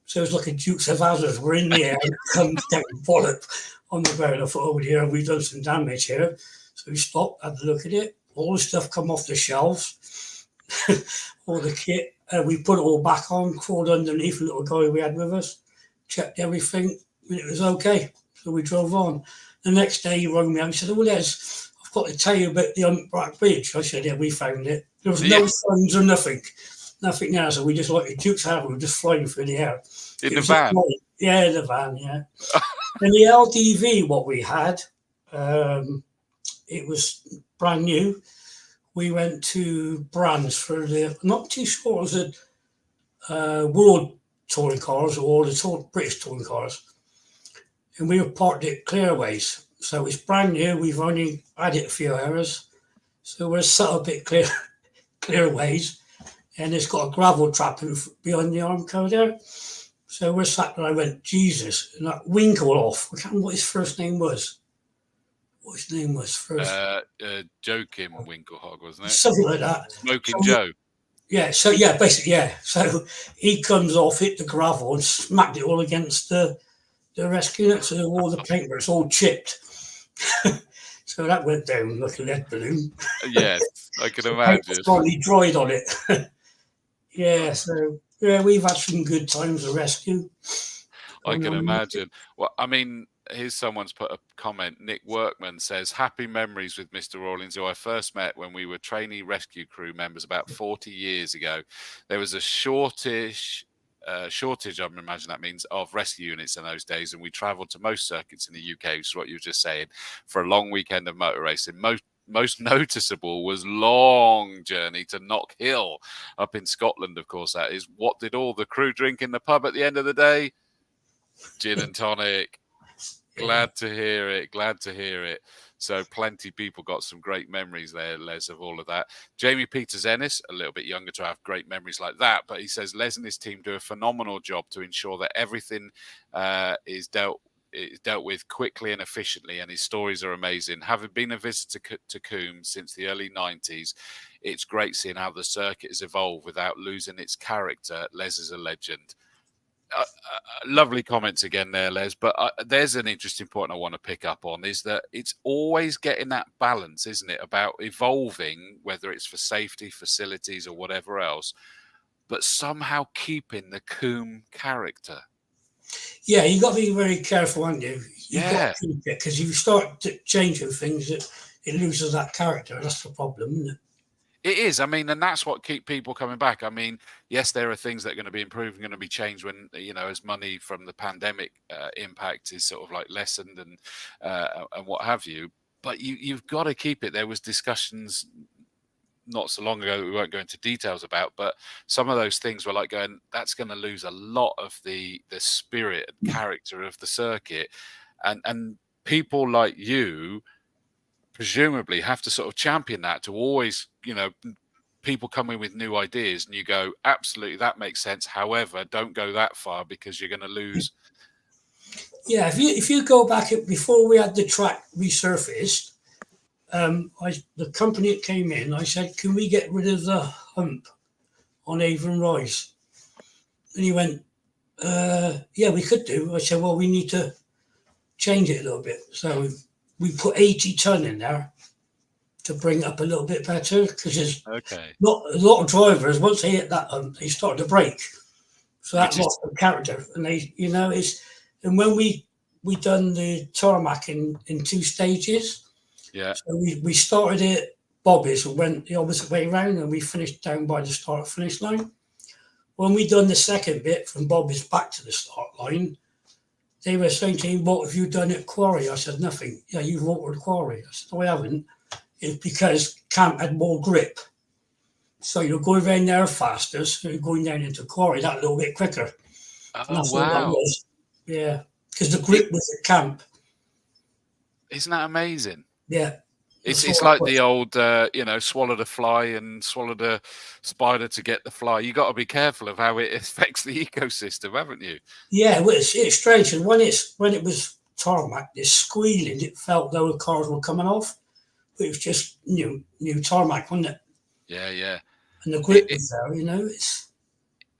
So it's like a Dukes of Hazzard. We're in the air, and it comes down, wallop on the ground. I thought, oh dear, we've done some damage here. So we stopped, had a look at it. All the stuff come off the shelves, all the kit. We put it all back on, crawled underneath a little guy we had with us, checked everything, and it was okay. So we drove on. The next day he rang me up and said, "Oh, Les, I've got to tell you about the humpback bridge." I said, "Yeah, we found it." There was no phones or nothing. Nothing now, so we just like a Duke's Hazzard, we were just flying through the air. In the van? Yeah, in the van, yeah. And the LDV, what we had, it was brand new. We went to Brands for not too sure, it was a world touring cars or the British touring cars. And we were parked at Clearways. So it's brand new, we've only had it a few hours. So we're sat up at Clearways. And it's got a gravel trap behind the Armco there. So we're sat there, I went, Jesus, and that Winkle off. I can't remember what his first name was. What his name was first. Joachim Winkelhog, wasn't it? Something like that. Smoking Joe. Yeah, so yeah, basically, yeah. So he comes off, hit the gravel and smacked it all against the rescue net. So all the paintwork's all chipped. So that went down like a lead balloon. Yes, I can imagine. It's slightly dried on it. Yeah, so yeah, we've had some good times at rescue. I can imagine. Well, I mean, here's someone's put a comment. Nick Workman says, "Happy memories with Mr. Rawlings, who I first met when we were trainee rescue crew members about 40 years ago. There was a shortage, I imagine that means, of rescue units in those days, and we travelled to most circuits in the UK, which is what you were just saying, for a long weekend of motor racing. Most noticeable was long journey to Knock Hill up in Scotland, of course, that is. What did all the crew drink in the pub at the end of the day? Gin and tonic." Glad to hear it. Glad to hear it. So plenty of people got some great memories there, Les, of all of that. Jamie Peters-Ennis, a little bit younger to have great memories like that, but he says Les and his team do a phenomenal job to ensure that everything is dealt with quickly and efficiently, and his stories are amazing. Having been a visitor to Combe since the early 90s, it's great seeing how the circuit has evolved without losing its character. Les is a legend. Lovely comments again there, Les, but there's an interesting point I want to pick up on, is that it's always getting that balance, isn't it, about evolving, whether it's for safety, facilities or whatever else, but somehow keeping the Combe character. Yeah, you got to be very careful, aren't you? Yeah. Because you start changing things, it loses that character. That's the problem, isn't it? It is. I mean, and that's what keep people coming back. I mean, yes, there are things that are going to be improved, going to be changed when, as money from the pandemic impact is sort of like lessened and what have you. But you've got to keep it. There was discussions not so long ago that we won't go into details about, but some of those things were like going, that's going to lose a lot of the spirit and character of the circuit. And people like you presumably have to sort of champion that, to always, people come in with new ideas and you go, absolutely, that makes sense. However, don't go that far because you're going to lose. Yeah, if you go back before we had the track resurfaced, the company that came in, I said, can we get rid of the hump on Avon Rise? And he went, yeah, we could do. I said, well, we need to change it a little bit. So we put 80 ton in there to bring it up a little bit better, because there's not a lot of drivers, once they hit that hump, they start to brake. So that lost the character. And and when we done the tarmac in 2 stages. Yeah. So we started at Bobby's and went the opposite way around, and we finished down by the start-finish line. When we done the second bit from Bobby's back to the start line, they were saying to me, what have you done at Quarry? I said, nothing. Yeah, you've altered Quarry. I said, no, I haven't. It's because Camp had more grip. So you're going around there faster, so you're going down into Quarry that little bit quicker. Oh, wow. Yeah, because the grip was at Camp. Isn't that amazing? Yeah. It's like the old, swallow the fly and swallow the spider to get the fly. You got to be careful of how it affects the ecosystem, haven't you? Yeah, well, it's strange. And when it was tarmac, it's squealing. It felt though the cars were coming off. But it was just new tarmac, wasn't it? Yeah, yeah. And the grip was there,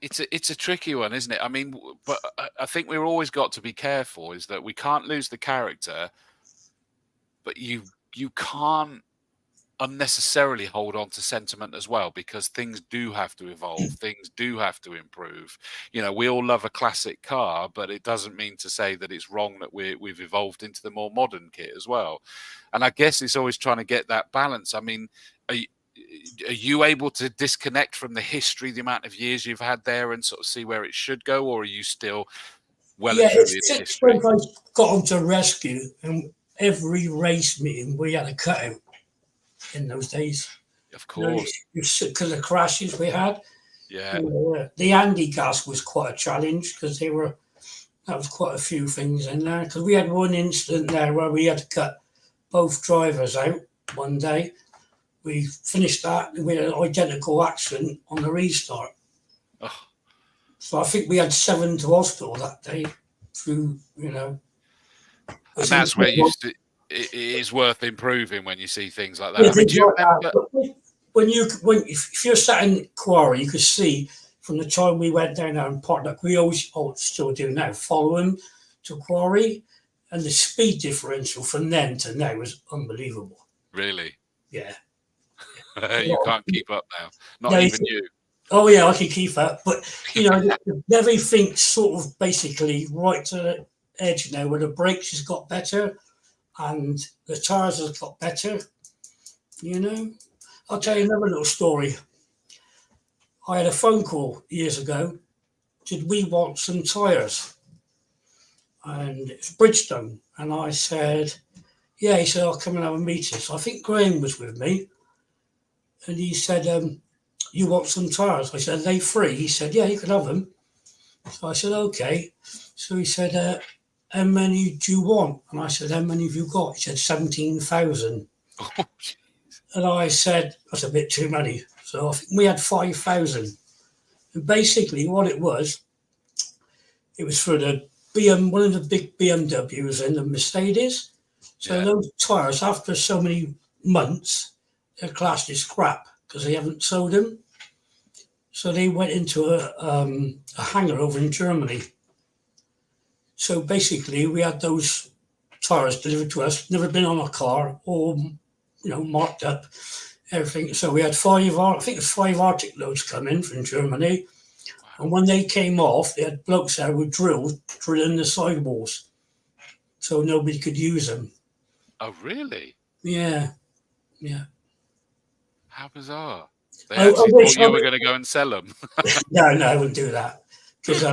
It's a tricky one, isn't it? I mean, but I think we've always got to be careful is that we can't lose the character, but you can't unnecessarily hold on to sentiment as well, because things do have to evolve, things do have to improve. We all love a classic car, but it doesn't mean to say that it's wrong that we've evolved into the more modern kit as well. And I guess it's always trying to get that balance. I mean, are you able to disconnect from the history, the amount of years you've had there, and sort of see where it should go, or are you still well and truly in history? I got onto rescue, and every race meeting we had a cutout in those days. Of course. Because of crashes we had. Yeah. The handicap was quite a challenge, because that was quite a few things in there. Because we had one incident there where we had to cut both drivers out one day. We finished that, and we had an identical accident on the restart. Oh. So I think we had 7 to hospital that day through, And that's where it is worth improving when you see things like that. Yeah, I mean, do you remember? If you're sat in quarry, you could see from the time we went down there and parked, like we always still do now, follow them to quarry, and the speed differential from then to now was unbelievable. Really? Yeah. You can't keep up now. Not even you. Oh yeah, I can keep up, but everything's sort of basically right to the edge now, where the brakes has got better and the tires has got better. I'll tell you another little story. I had a phone call years ago. Did we want some tires? And it's Bridgestone, and I said, yeah. He said, I'll come and have a meeting. So I think Graham was with me. And he said, you want some tires? I said, are they free? He said, yeah, you can have them. So I said, okay. So he said, how many do you want? And I said, how many have you got? He said, 17,000. Oh, and I said, that's a bit too many. So I think we had 5,000. And basically what it was for the one of the big BMWs and the Mercedes. So those tires, after so many months, they're classed as scrap because they haven't sold them. So they went into a hangar over in Germany. So basically, we had those tires delivered to us, never been on a car, all marked up, everything. So we had 5 Arctic loads come in from Germany. And when they came off, they had blokes there with drilling the sidewalls, so nobody could use them. Oh, really? Yeah, yeah. How bizarre. They actually thought you were going to go and sell them. No, I wouldn't do that, because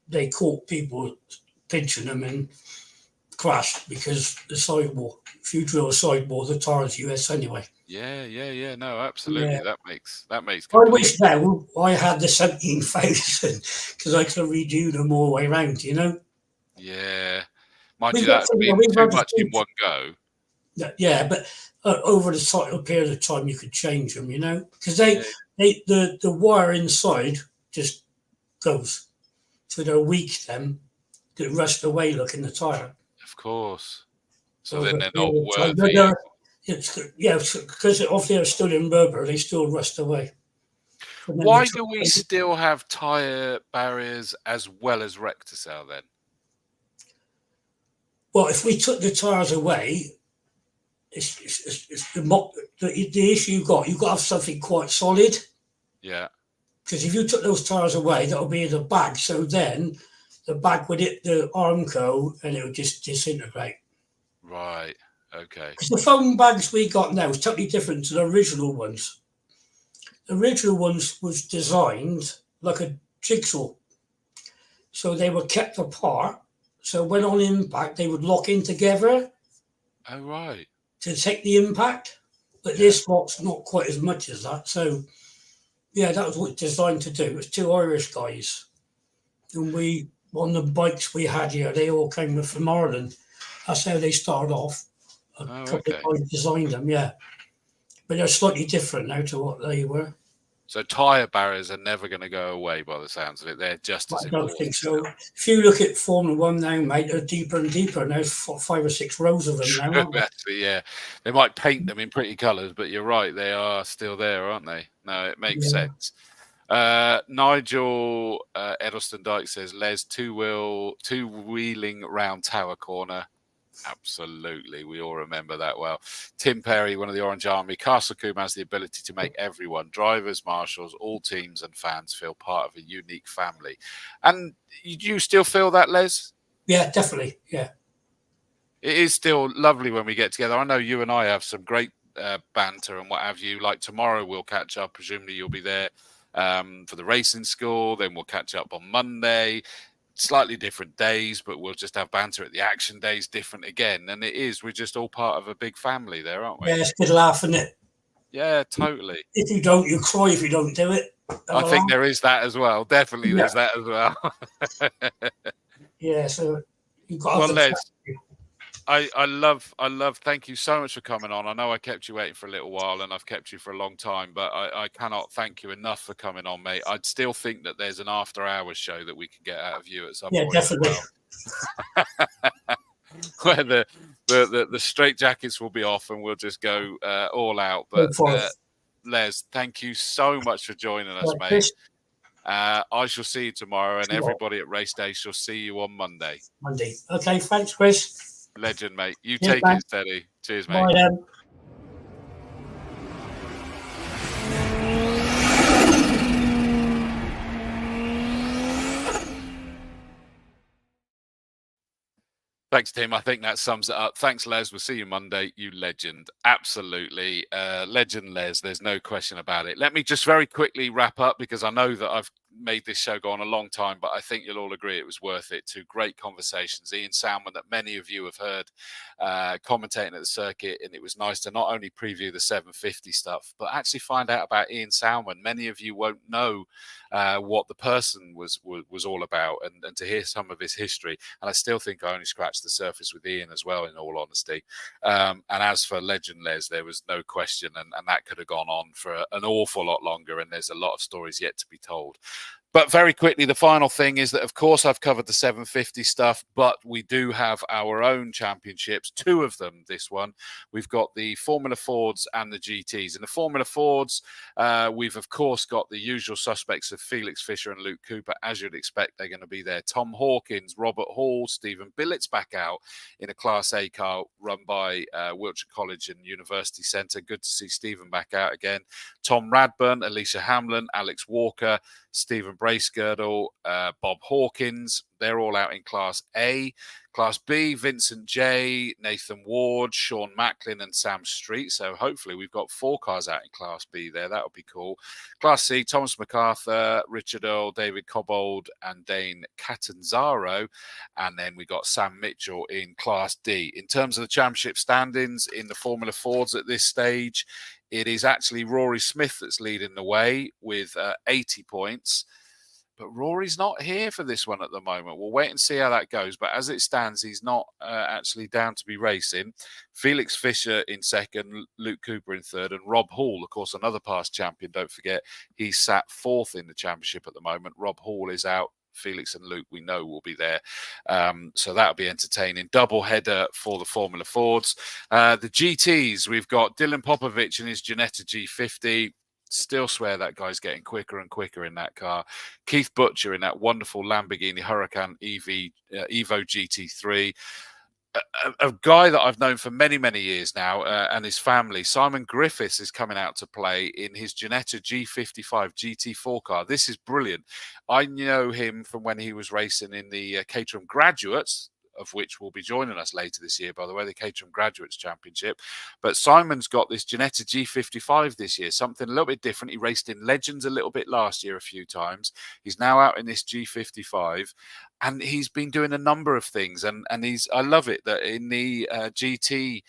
they caught people pinching them and crashed because the sidewall. If you drill a sidewall, the tire's US anyway. Yeah. No, absolutely. Yeah. That makes. I wish now I had the 17,000 because I could redo them all the way around. Yeah, mind you, that's been too much in one go. Yeah, but over the period of time, you could change them. Because the wire inside just goes, so they're weak. Then they rust away, looking the tire. Of course. So then they're not worthy. Because obviously they're still in rubber, they still rust away. Why do we still have tyre barriers as well as Recticel then? Well, if we took the tyres away, it's the issue you've got to have something quite solid. Yeah. Because if you took those tyres away, that'll be in the bag. So then the bag would hit the Armco and it would just disintegrate. Right. Okay. Because the foam bags we got now is totally different to the original ones. The original ones was designed like a jigsaw. So they were kept apart. So when on impact, they would lock in together. Oh, right. To take the impact. But this lot's not quite as much as that. So, yeah, that was what it's designed to do. It was 2 Irish guys. And on the bikes we had here, they all came from Ireland. That's how they started off. A couple of guys designed them, yeah. But they're slightly different now to what they were. So tyre barriers are never going to go away by the sounds of it. They're just as I don't important. think so. If you look at Formula One now, mate, they're deeper and deeper. Now 5 or 6 rows of them now, aren't they? Actually, yeah. They might paint them in pretty colours, but you're right. They are still there, aren't they? No, it makes sense. Nigel Eddleston Dyke says, Les, two-wheeling round Tower Corner. Absolutely. We all remember that well. Tim Perry, one of the Orange Army. Castle Combe has the ability to make everyone, drivers, marshals, all teams and fans, feel part of a unique family. And you still feel that, Les? Yeah, definitely. Yeah. It is still lovely when we get together. I know you and I have some great banter and what have you. Like tomorrow we'll catch up. Presumably you'll be there for the racing school. Then we'll catch up on Monday. Slightly different days, but we'll just have banter at the action days, different again. And we're just all part of a big family there, aren't we? Yeah, it's good laughing it. Yeah, totally. If you don't, you cry if you don't do it. I think there is that as well. Definitely there's that as well. Yeah, so you've got Les, I love, thank you so much for coming on. I know I kept you waiting for a little while and I've kept you for a long time, but I cannot thank you enough for coming on, mate. I'd still think that there's an after hours show that we could get out of you at some point. Yeah, definitely. Where the straight jackets will be off and we'll just go all out. But Les, thank you so much for joining us, mate. Chris. I shall see you tomorrow, and everybody at race day shall see you on Monday. Okay, thanks, Chris. Legend, mate. You take it steady. Cheers, mate. Bye, then. Thanks, Tim. I think that sums it up. Thanks, Les. We'll see you Monday. You legend. Absolutely. Legend, Les. There's no question about it. Let me just very quickly wrap up because I know that I've made this show go on a long time, but I think you'll all agree it was worth it. 2 great conversations. Ian Sowman, that many of you have heard commentating at the circuit, and it was nice to not only preview the 750 stuff, but actually find out about Ian Sowman. Many of you won't know what the person was all about, and to hear some of his history. And I still think I only scratched the surface with Ian as well, in all honesty. And as for Legend Les, there was no question, and that could have gone on for an awful lot longer, and there's a lot of stories yet to be told. But very quickly, the final thing is that, of course, I've covered the 750 stuff, but we do have our own championships, 2 of them this one. We've got the Formula Fords and the GTs. In the Formula Fords, we've, of course, got the usual suspects of Felix Fisher and Luke Cooper. As you'd expect, they're going to be there. Tom Hawkins, Robert Hall, Stephen Billett's back out in a Class A car run by Wiltshire College and University Centre. Good to see Stephen back out again. Tom Radburn, Alicia Hamlin, Alex Walker, Stephen Bracegirdle, Bob Hawkins. They're all out in Class A. Class B, Vincent J, Nathan Ward, Sean Macklin and Sam Street. So hopefully we've got 4 cars out in Class B there. That would be cool. Class C, Thomas MacArthur, Richard Earl, David Cobbold and Dane Catanzaro. And then we got Sam Mitchell in Class D. In terms of the championship standings in the Formula Fords at this stage, it is actually Rory Smith that's leading the way with 80 points. But Rory's not here for this one at the moment. We'll wait and see how that goes. But as it stands, he's not actually down to be racing. Felix Fisher in second, Luke Cooper in third, and Rob Hall, of course, another past champion, don't forget, he's sat 4th in the championship at the moment. Rob Hall is out. Felix and Luke, we know, will be there. So that'll be entertaining. Double header for the Formula Fords. The GTs, we've got Dylan Popovich in his Ginetta G50. Still swear that guy's getting quicker and quicker in that car. Keith Butcher in that wonderful Lamborghini Huracan Evo GT3. A guy that I've known for many, many years now, and his family. Simon Griffiths is coming out to play in his Ginetta G55 GT4 car. This is brilliant. I know him from when he was racing in the Caterham Graduates, of which will be joining us later this year, by the way, the Caterham Graduates Championship. But Simon's got this Ginetta G55 this year, something a little bit different. He raced in Legends a little bit last year a few times. He's now out in this G55, and he's been doing a number of things. And I love it that in the GT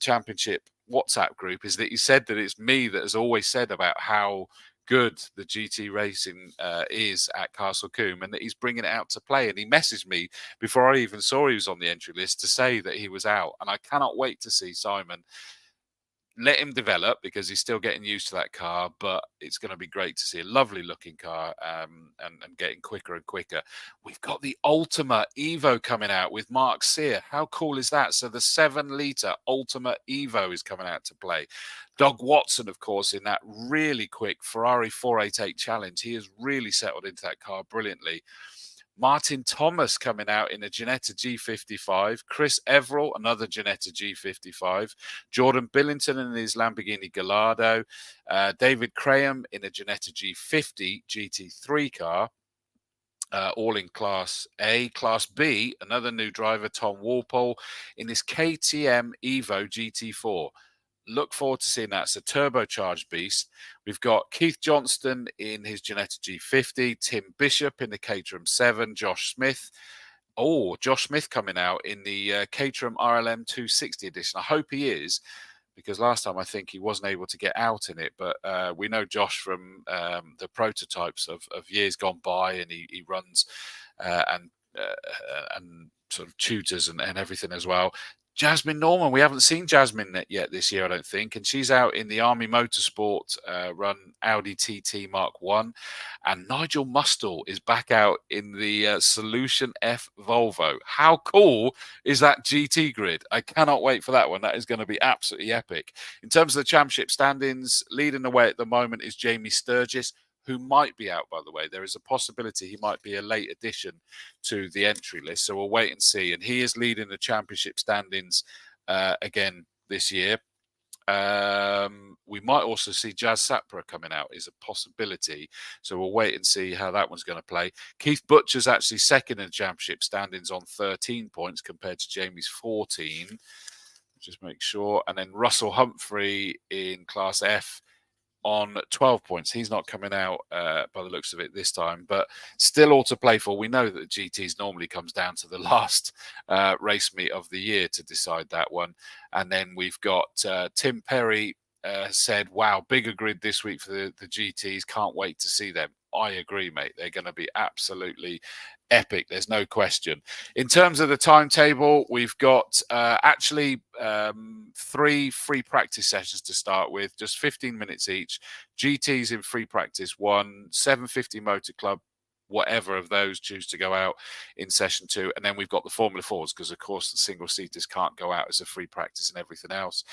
Championship WhatsApp group is that he said that it's me that has always said about how good the GT racing is at Castle Combe, and that he's bringing it out to play. And he messaged me before I even saw he was on the entry list to say that he was out. And I cannot wait to see Sowman. Let him develop, because he's still getting used to that car, but it's going to be great to see a lovely looking car and getting quicker and quicker. We've got the Ultima Evo coming out with Mark Sear. How cool is that? So the 7-litre Ultima Evo is coming out to play. Doug Watson, of course, in that really quick Ferrari 488 Challenge. He has really settled into that car brilliantly. Martin Thomas coming out in a Ginetta G55. Chris Everall, another Ginetta G55. Jordan Billington in his Lamborghini Gallardo. David Graham in a Ginetta G50 GT3 car. All in Class A. Class B, another new driver, Tom Walpole, in his KTM Evo GT4. Look forward to seeing that. It's a turbocharged beast. We've got Keith Johnston in his Ginetta G50, Tim Bishop in the Caterham 7, Josh Smith. Oh, Josh Smith coming out in the Caterham RLM 260 edition. I hope he is, because last time I think he wasn't able to get out in it. But we know Josh from the prototypes of years gone by, and he runs and sort of tutors and everything as well. Jasmine Norman, we haven't seen Jasmine yet this year, I don't think, and she's out in the Army Motorsport run Audi TT Mark 1, and Nigel Mustall is back out in the Solution F Volvo. How cool is that GT grid? I cannot wait for that one. That is going to be absolutely epic. In terms of the championship standings, leading the way at the moment is Jamie Sturgis, who might be out, by the way. There is a possibility he might be a late addition to the entry list, so we'll wait and see. And he is leading the championship standings again this year. We might also see Jazz Sapra coming out, is a possibility. So we'll wait and see how that one's going to play. Keith Butcher's actually second in the championship standings on 13 points compared to Jamie's 14. Just make sure. And then Russell Humphrey in Class F on 12 points. He's not coming out by the looks of it this time, but still all to play for. We know that the GTs normally comes down to the last race meet of the year to decide that one. And then we've got Tim Perry said, wow, bigger grid this week for the GTs. Can't wait to see them. I agree, mate. They're going to be absolutely epic. There's no question. In terms of the timetable, we've got actually 3 free practice sessions to start with, just 15 minutes each. GTs in free practice 1, 750 Motor Club, whatever of those choose to go out in session 2. And then we've got the Formula 4s, because, of course, the single-seaters can't go out as a free practice and everything else.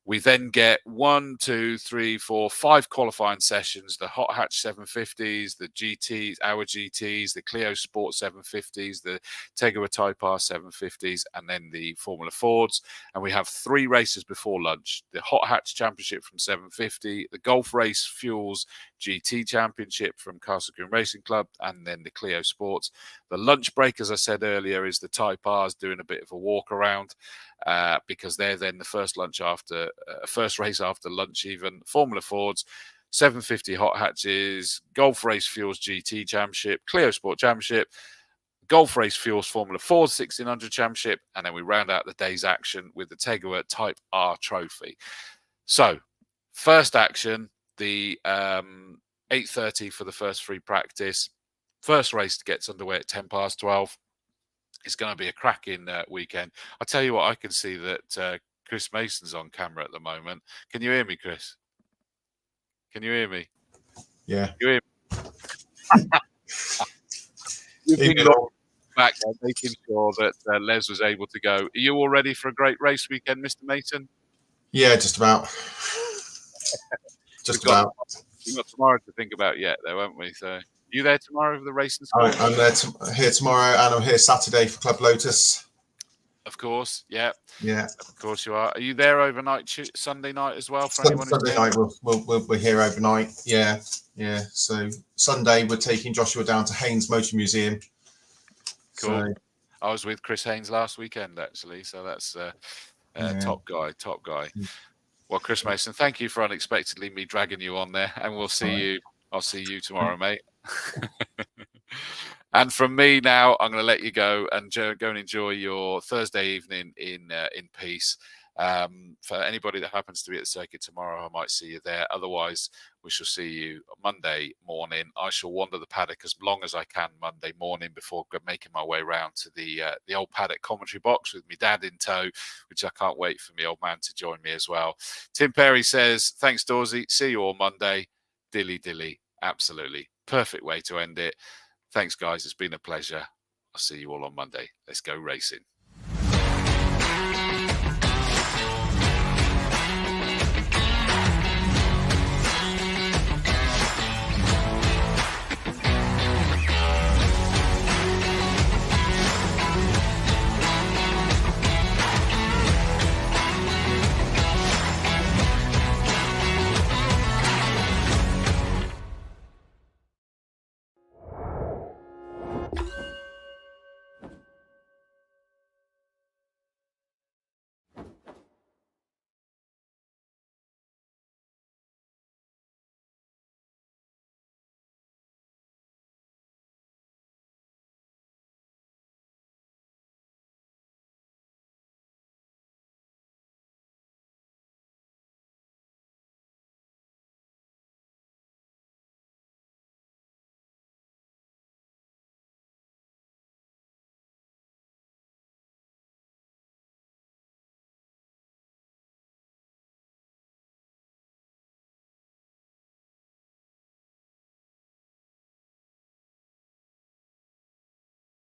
We then get 1, 2, 3, 4, 5 qualifying sessions, the Hot Hatch 750s, the GTs, our GTs, the Clio Sport 750s, the Tegiwa Type R 750s, and then the Formula Fords. And we have 3 races before lunch: the Hot Hatch Championship from 750, the Golf Race Fuels GT Championship from Castle Combe Racing Club, and then the Clio Sports. The lunch break, as I said earlier, is the Type R's doing a bit of a walk around, because they're then the first race after lunch even. Formula Fords, 750 Hot Hatches, Golf Race Fuels GT Championship, Clio Sport Championship, Golf Race Fuels Formula Ford 1600 Championship, and then we round out the day's action with the Tegiwa Type R Trophy. So, first action, the 8:30 for the first free practice. First race gets underway at 12:10. It's going to be a cracking weekend. I'll tell you what, I can see that Chris Mason's on camera at the moment. Can you hear me, Chris? Can you hear me? Yeah. You hear me? You've been back there, making sure that Les was able to go. Are you all ready for a great race weekend, Mr. Mason? Yeah, just about. Just about. We've got tomorrow to think about yet, though, won't we? So, you there tomorrow for the racing? I'm there here tomorrow, and I'm here Saturday for Club Lotus. Of course, yeah. Yeah. Of course you are. Are you there overnight, Sunday night as well? For Sunday night, we're here overnight. Yeah, yeah. So Sunday, we're taking Joshua down to Haynes Motor Museum. Cool. So, I was with Chris Haynes last weekend, actually. So that's top guy. Well, Chris Mason, thank you for unexpectedly me dragging you on there, and we'll see you. I'll see you tomorrow, mate. And from me now, I'm going to let you go and go and enjoy your Thursday evening in peace. For anybody that happens to be at the circuit tomorrow, I might see you there. Otherwise, we shall see you Monday morning. I shall wander the paddock as long as I can Monday morning before making my way round to the old paddock commentary box with my dad in tow, which I can't wait for my old man to join me as well. Tim Perry says, thanks, Dawsey. See you all Monday. Dilly, dilly. Absolutely. Perfect way to end it. Thanks, guys. It's been a pleasure. I'll see you all on Monday. Let's go racing.